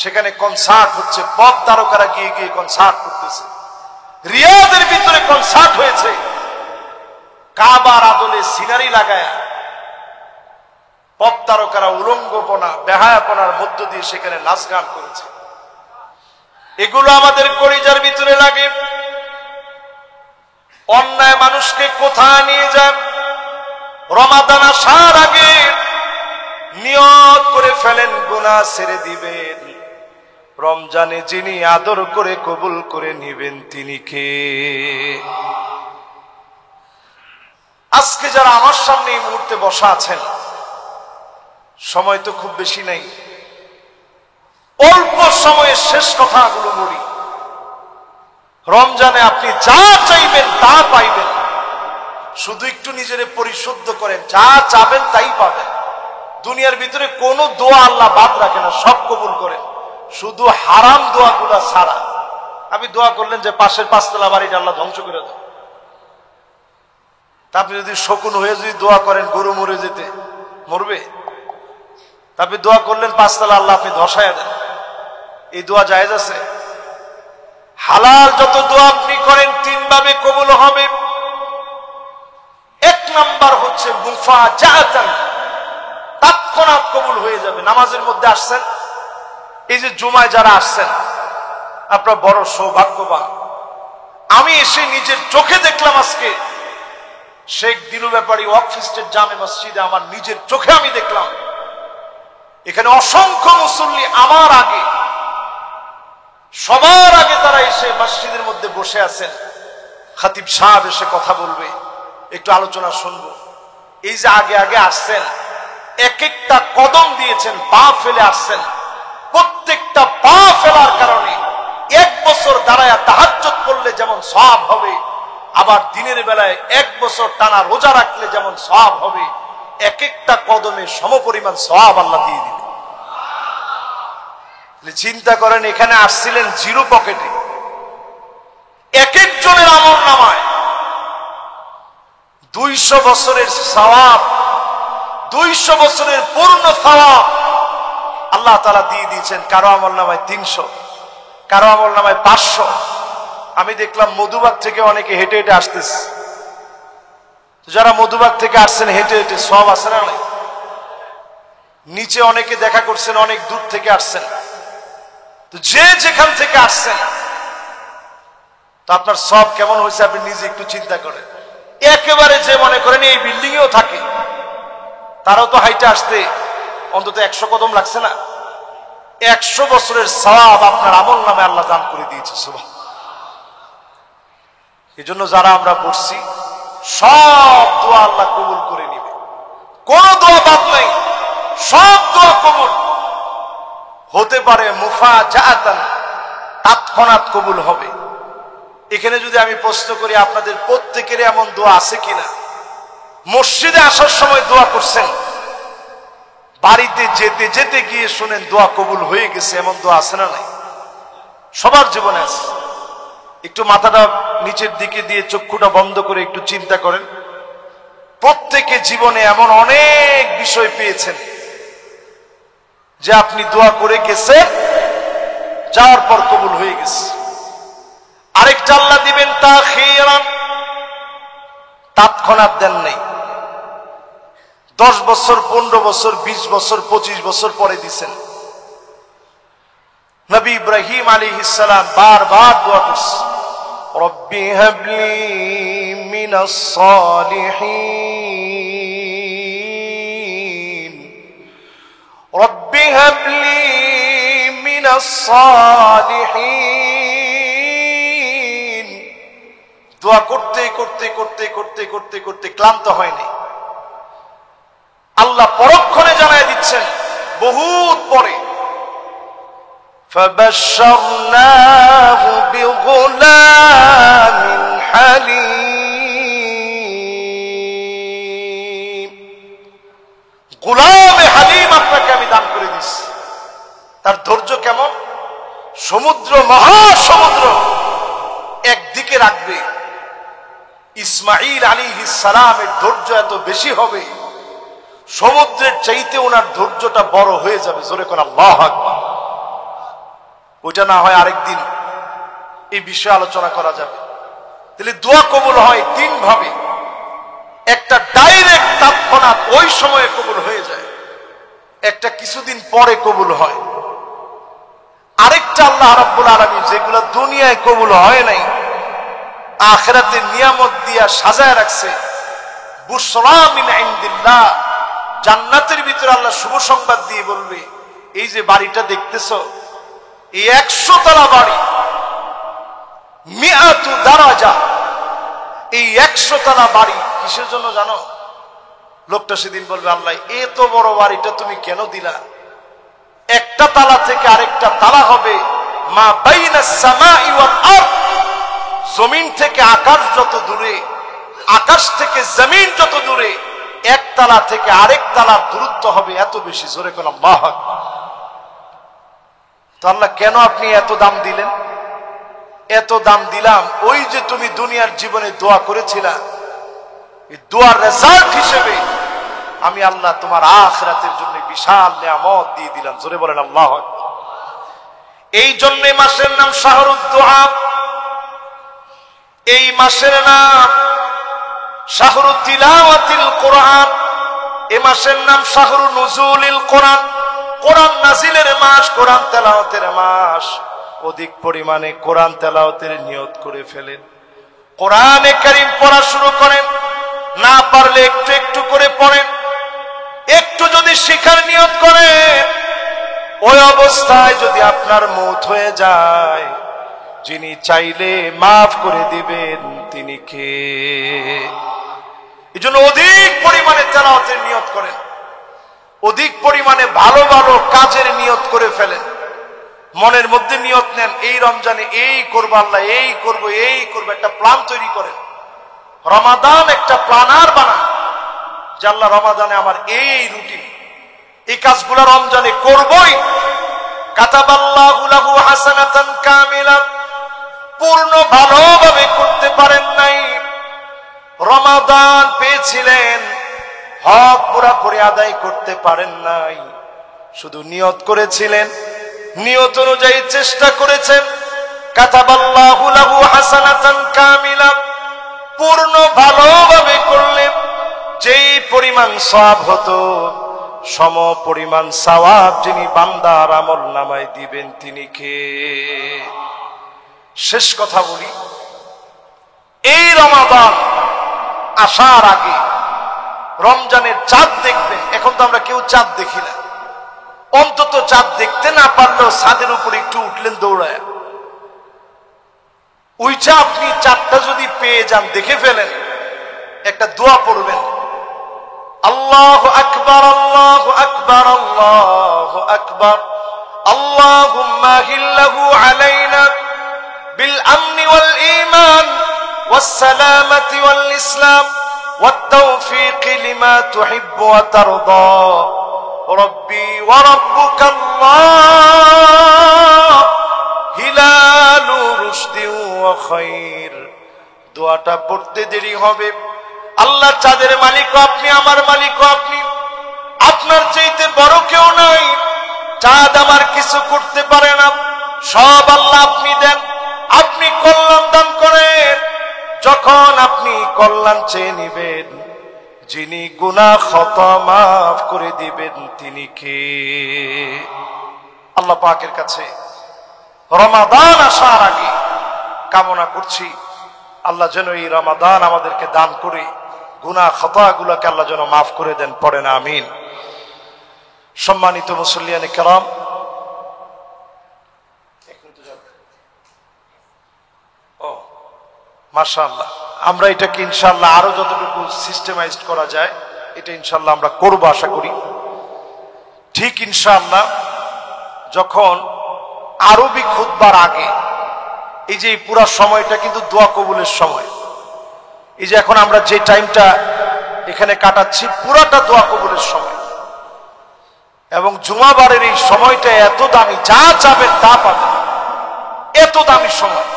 [SPEAKER 1] সেখানে কনসার্ট হচ্ছে। পপ তারকারা গিয়ে গিয়ে কনসার্ট করতেছে। রিয়াদের ভিতরে কনসার্ট হয়েছে, কাবার আদলে সিনারি লাগায়া পপ তারকারা উলঙ্গপনা বেহায়াপনার মধ্য দিয়ে সেখানে নাচ গান করেছে। এগুলো আমাদের কলিজার ভিতরে লাগে। অন্যায় মানুষকে কোথায় নিয়ে যান। রমাদান আসার আগে নিয়ত করে ফেলেন গুনাহ ছেড়ে দিবেন। রমজানে যিনি আদর করে কবুল করে নিবেন তিনি কে? আজকে যারা আমার সামনে এই মুহূর্তে বসা আছেন, সময় তো খুব বেশি নাই, অল্প সময়ে শেষ কথাগুলো বলি। রমজানে আপনি যা চাইবেন তা পাইবেন। শুধু একটু নিজেরে পরিশুদ্ধ করেন, যা চাবেন তাই পাবেন। দুনিয়ার ভিতরে কোনো দোয়া আল্লাহ বাদ রাখে না, সব কবুল করেন। শুধু হারাম দোয়াগুলা ছাড়া। আপনি দোয়া করলেন যে পাশের পাঁচতলা বাড়িটা আল্লাহ ধ্বংস করে দাও, তা আপনি যদি শকুন হয়ে যদি দোয়া করেন গরু মরে যেতে, মরবে? তা আপনি দোয়া করলেন পাঁচতলা আল্লাহ আপনি ধসায়া দেন, এই দোয়া জায়েজ আছে? হালাল যত দোয়া আপনি করেন তিন ভাবে কবুল হবে। এক নাম্বার হচ্ছে মুফাজাআতান, তৎক্ষণাৎ কবুল হয়ে যাবে। নামাজের মধ্যে আসছেন, এই যে জুমায় যারা আসছেন আপনারা বড় সৌভাগ্যবান। আমি এসে নিজের চোখে দেখলাম আজকে শেখ দিলু ব্যাপারী ওয়াকফ স্টেট জামে মসজিদে, আমার নিজের চোখে আমি দেখলাম এখানে অসংখ্য মুসল্লি আমার আগে, সবার আগে তারা এসে মসজিদের মধ্যে বসে আছেন। খতিব সাহেব এসে কথা বলবে, একটু আলোচনা শুনবো। এই যে আগে আগে আসছেন, এক একটা কদম দিয়েছেন, পা ফেলে আসছেন। প্রত্যেকটা পা ফেলার কারণে এক বছর দাঁড়ায়া তাহাজ্জুদ করলে যেমন সওয়াব হবে, আবার দিনের বেলায় এক বছর টানা রোজা রাখলে যেমন সওয়াব হবে, এক একটা কদমে সমপরিমাণ সওয়াব আল্লাহ দিয়ে দিবে। চিন্তা করেন, এখানে আসছিলেন জিরো পকেটে। এক একজনের আমল নামায় 200 বছরের সওয়াব, 200 বছরের পূর্ণ সওয়াব আল্লাহ তাআলা দিয়ে দিয়েছেন। কারো আমল নামায় 300, কারো আমল নামায় 500। আমি দেখলাম মধুবাগ থেকে অনেকে হেঁটে হেঁটে আসতেছে। যারা মধুবাগ থেকে আসছেন হেঁটে হেঁটে, সব আছে না? নিচে অনেকে দেখা করছেন, অনেক দূর থেকে আসছেন। তো যে যেখান থেকে আসছেন, তো আপনার সব কেমন হয়েছে আপনি নিজে একটু চিন্তা করেন। একেবারে যে মনে করেন এই বিল্ডিং এও থাকে, তারাও তো হাইটে আসতে অন্তত 100 কদম লাগছে না? 100 বছরের সওয়াব আপনার আমল নামে আল্লাহ দান করে দিয়েছে। সুবহান। এই জন্য যারা আমরা পড়ছি সব দোয়া আল্লাহ কবুল করে নিবে, কোন দোয়া বাদ নাই, সব দোয়া কবুল হতে পারে। মুফাজাআতান, তৎক্ষণাৎ কবুল হবে। এখানে যদি আমি প্রশ্ন করি আপনাদের প্রত্যেকের এমন দোয়া আছে কিনা? মসজিদে আসার সময় দোয়া করছেন, বাড়িতে যেতে যেতে গিয়ে শুনেন দোয়া কবুল হয়ে গেছে, এমন দোয়া আছে না নাই? সবার জীবনে আছে। একটু মাথাটা নিচের দিকে দিয়ে চক্ষুটা বন্ধ করে একটু চিন্তা করেন। প্রত্যেকে জীবনে এমন অনেক বিষয় পেয়েছেন যে আপনি দোয়া করে গেছেন, যাওয়ার পর কবুল হয়ে গেছে। আরেকটা আল্লাহ দিবেন তাখিরান, তৎক্ষণাৎ দেন নাই। 10 বছর, 15 বছর, 20 বছর, 25 বছর পরে দিছেন। নবী ইব্রাহিম আলাইহিস সালাম বারবার দোয়া করছে, রব্বি হাবলি মিনাস সালিহিন, রব্বি হাবলি মিনাস সালিহিন। দোয়া করতে করতে করতে করতে করতে করতে ক্লান্ত হয়নি। আল্লাহ পরক্ষণে জানায় দিচ্ছেন বহুত পরে, فَبَشَّرْنَاهُ بِغُلَامٍ حَلِيمٍ। গোলামে হালিম আপনাকে আমি দান করে দিচ্ছি। তার ধৈর্য কেমন? সমুদ্র, মহাসমুদ্র একদিকে রাখবে, ইসমাঈল আলাইহিস সালামের ধৈর্য এত বেশি হবে, সমুদ্রের চাইতে ওনার ধৈর্যটা বড় হয়ে যাবে। জোরে কোন আল্লাহু আকবার। ওইটা না হয় আরেকদিন এই বিষয়ে আলোচনা করা যাবে। তাহলে দোয়া কবুল হয় 3 ভাবে। একটা ডাইরেক্ট তৎক্ষণাৎ ওই সময়ে কবুল হয়ে যায়, একটা কিছুদিন পরে কবুল হয়, আরেকটা আল্লাহ রাব্বুল আলামিন যেগুলো দুনিয়ায় কবুল হয় নাই, আখিরাতে নিয়ামত দিয়া সাজায় রাখছে। বুশরা মিন ইনদিল্লাহ, জান্নাতের ভিতরে আল্লাহ শুভ সংবাদ দিয়ে বলবে, এই যে বাড়িটা দেখতেছো, এই 100 তলা বাড়ি, মিআতু দারাজা। এই 100 তলা বাড়ি কিসের জন্য জানো? লোকটা সেদিন বলবে, আল্লাহ এত বড় বাড়িটা তুমি কেন দিলা? একটা তালা থেকে আরেকটা তালা হবে মা বাইনাস সামাই ওয়াল আরদ, জমিন থেকে আকাশ যত দূরে, আকাশ থেকে জমিন যত দূরে, এক তালা থেকে আরেক তালার দূরত্ব হবে এত বেশি। জোরে কোন আল্লাহু আকবার। তো আল্লাহ কেন আপনি এত দাম দিলেন? এত দাম দিলাম, ওই যে তুমি দুনিয়ার জীবনে দোয়া করেছিলা, এই দোয়ার রেজাল্ট হিসেবে আমি আল্লাহ তোমার আখিরাতের জন্য বিশাল নিয়ামত দিয়ে দিলাম। জোরে বলেন আল্লাহু আকবার। এই জন্য মাসের নাম শাহরুদ দোয়া। এই মাসের নাম শাহরু তিলাওয়াতিল কোরআন। এই মাসের নাম শাহরু নুজুলিল কোরআন। কোরআন নাজিলের মাস, কোরআন তেলাওয়াতের মাস। অধিক পরিমাণে কোরআন তেলাওয়াতের নিয়ত করে ফেলেন, কোরআনে কারীম পড়া শুরু করেন। না পারলে একটু একটু করে পড়েন। একটু যদি শিখার নিয়ত করেন, ওই অবস্থায় যদি আপনার মওত হয়ে যায়, যিনি চাইলে মাফ করে দিবেন তিনি কে? এই জন্য অধিক পরিমাণে তেলাওয়াতের নিয়ত করেন, অধিক পরিমাণে ভালো ভালো কাজের নিয়ত করে ফেলেন। মনের মধ্যে নিয়ত নেন, এই রমজানে এই করবো, আল্লাহ এই করব, এই করবো। একটা প্ল্যান তৈরি করেন। রমাদান একটা প্ল্যানার বানান যে আল্লাহ রমাদানে আমার এই রুটিন, এই কাজগুলো রমজানে করবই। কাতাবাল্লাহু লাহু হাসানাতান কামিলা। পূর্ণ ভালোভাবে করতে পারেন নাই, রমাদান পেয়েছিলেন, হক পুরোপুরি আদায় করতে পারেন নাই, শুধু নিয়ত করেছিলেন, নিয়ত অনুযায়ী চেষ্টা করেছেন। কাতাবাল্লাহু লাহু হাসানাতান কামিলা। পূর্ণ ভালোভাবে করলে যেই পরিমাণ সওয়াব হতো, সম পরিমাণ সওয়াব যিনি বান্দার আমল নামায় দিবেন তিনি কে? শেষ কথা বলি, এই রমাদান আসার আগে রমজানের চাঁদ দেখবেন। এখন তো আমরা কেউ চাঁদ দেখি না, অন্তত চাঁদ দেখতে না পারলেও ছাদের উপর একটু উঠলেন দৌড়ায়। ওইটা আপনি চাঁদটা যদি পেয়ে যান, দেখে ফেলেন, একটা দোয়া পড়বেন, আল্লাহু আকবার, আল্লাহু আকবার, আল্লাহু আকবার, আল্লাহুম্মা হিল্লাহু আলাইনা বিল আমনি ওয়াল ঈমান ওয়াস সালামাতি ওয়াল ইসলাম ওয়াত তাওফীক লিমা তুহিব্বু ওয়া তারদা রব্বি ওয়া রাব্বুকাল্লাহ হিলালু রুশদি ওয়া খায়র। দোয়াটা পড়তে দেরি হবে। আল্লাহ চাঁদের মালিক আপনি, আমার মালিক আপনি, আপনার চাইতে বড় কেউ নাই। চাঁদ আমার কিছু করতে পারে না, সব আল্লাহ আপনি দেন। আপনি কল্যাণ দান করেন। যখন আপনি কল্যাণ চেয়ে নিবেন, যিনি গুনাহ খতা মাফ করে দিবেন তিনি কে? আল্লাহ পাকের কাছে রমাদান আসার আগে কামনা করছি আল্লাহ যেন এই রমাদান আমাদেরকে দান করে গুনাহ খতাগুলোকে আল্লাহ যেন মাফ করে দেন। পড়েন আমিন। সম্মানিত মুসল্লিয়ানে কেরাম, মাশাআল্লাহ, আমরা এটাকে ইনশাআল্লাহ আরো যতটুকু সিস্টেমাইজড করা যায় এটা ইনশাআল্লাহ আমরা করব আশা করি। ঠিক ইনশাআল্লাহ যখন আরবি খুতবার আগে এই যে পুরো সময়টা কিন্তু দোয়া কবুলের সময়। এই যে এখন আমরা যে টাইমটা এখানে কাটাচ্ছি পুরাটা দোয়া কবুলের সময়, এবং জুমাবারের এই সময়টা এত দামি, যা চাবেন তা পাবেন, এত দামি সময়।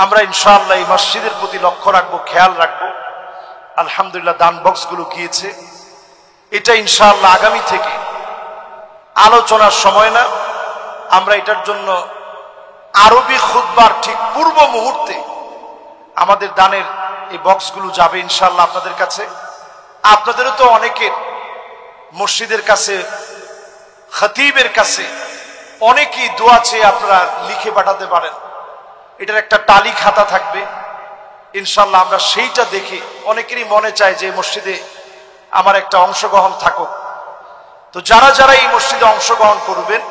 [SPEAKER 1] আমরা ইনশাআল্লাহ এই মসজিদের প্রতি লক্ষ্য রাখবো, খেয়াল রাখবো। আলহামদুলিল্লাহ দান বক্সগুলো গিয়েছে। এটা ইনশাআল্লাহ আগামী থেকে আলোচনার সময় না, আমরা এটার জন্য আরবি খুতবার ঠিক পূর্ব মুহূর্তে আমাদের দানের এই বক্সগুলো যাবে ইনশাআল্লাহ আপনাদের কাছে। আপনাদেরও তো অনেকের মসজিদের কাছে, খতিবের কাছে অনেকেই দোয়া চেয়ে আপনারা লিখে পাঠাতে পারেন। এটার একটা টালি খাতা থাকবে ইনশাআল্লাহ। আমরা সেইটা দেখে অনেকেরই মনে চায় যে মসজিদে আমার একটা অংশগ্রহণ থাকুক। তো যারা যারা এই মসজিদে অংশগ্রহণ করবেন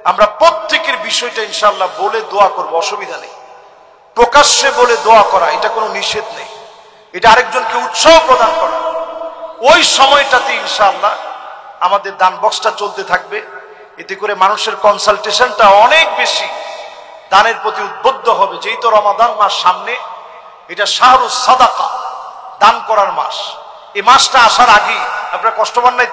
[SPEAKER 1] আমরা প্রত্যেকের বিষয়টা ইনশাআল্লাহ বলে দোয়া করব, অসুবিধা নেই। প্রকাশ্যে বলে দোয়া করা এটা কোনো নিষেধ নেই, এটা আরেকজনকে উৎসাহ প্রদান করা। ওই সময়টাতে ইনশাআল্লাহ আমাদের দান বক্সটা চলতে থাকবে। এতে করে মানুষের কনসালটেশনটা অনেক বেশি দানের প্রতি উদ্বুদ্ধ হবে। যেই তো রমাদান মাস সামনে, এটা শাহরুস সাদাকা, দান করার মাস। এই মাসটা আসার আগে আপনারা কষ্ট পান নাই?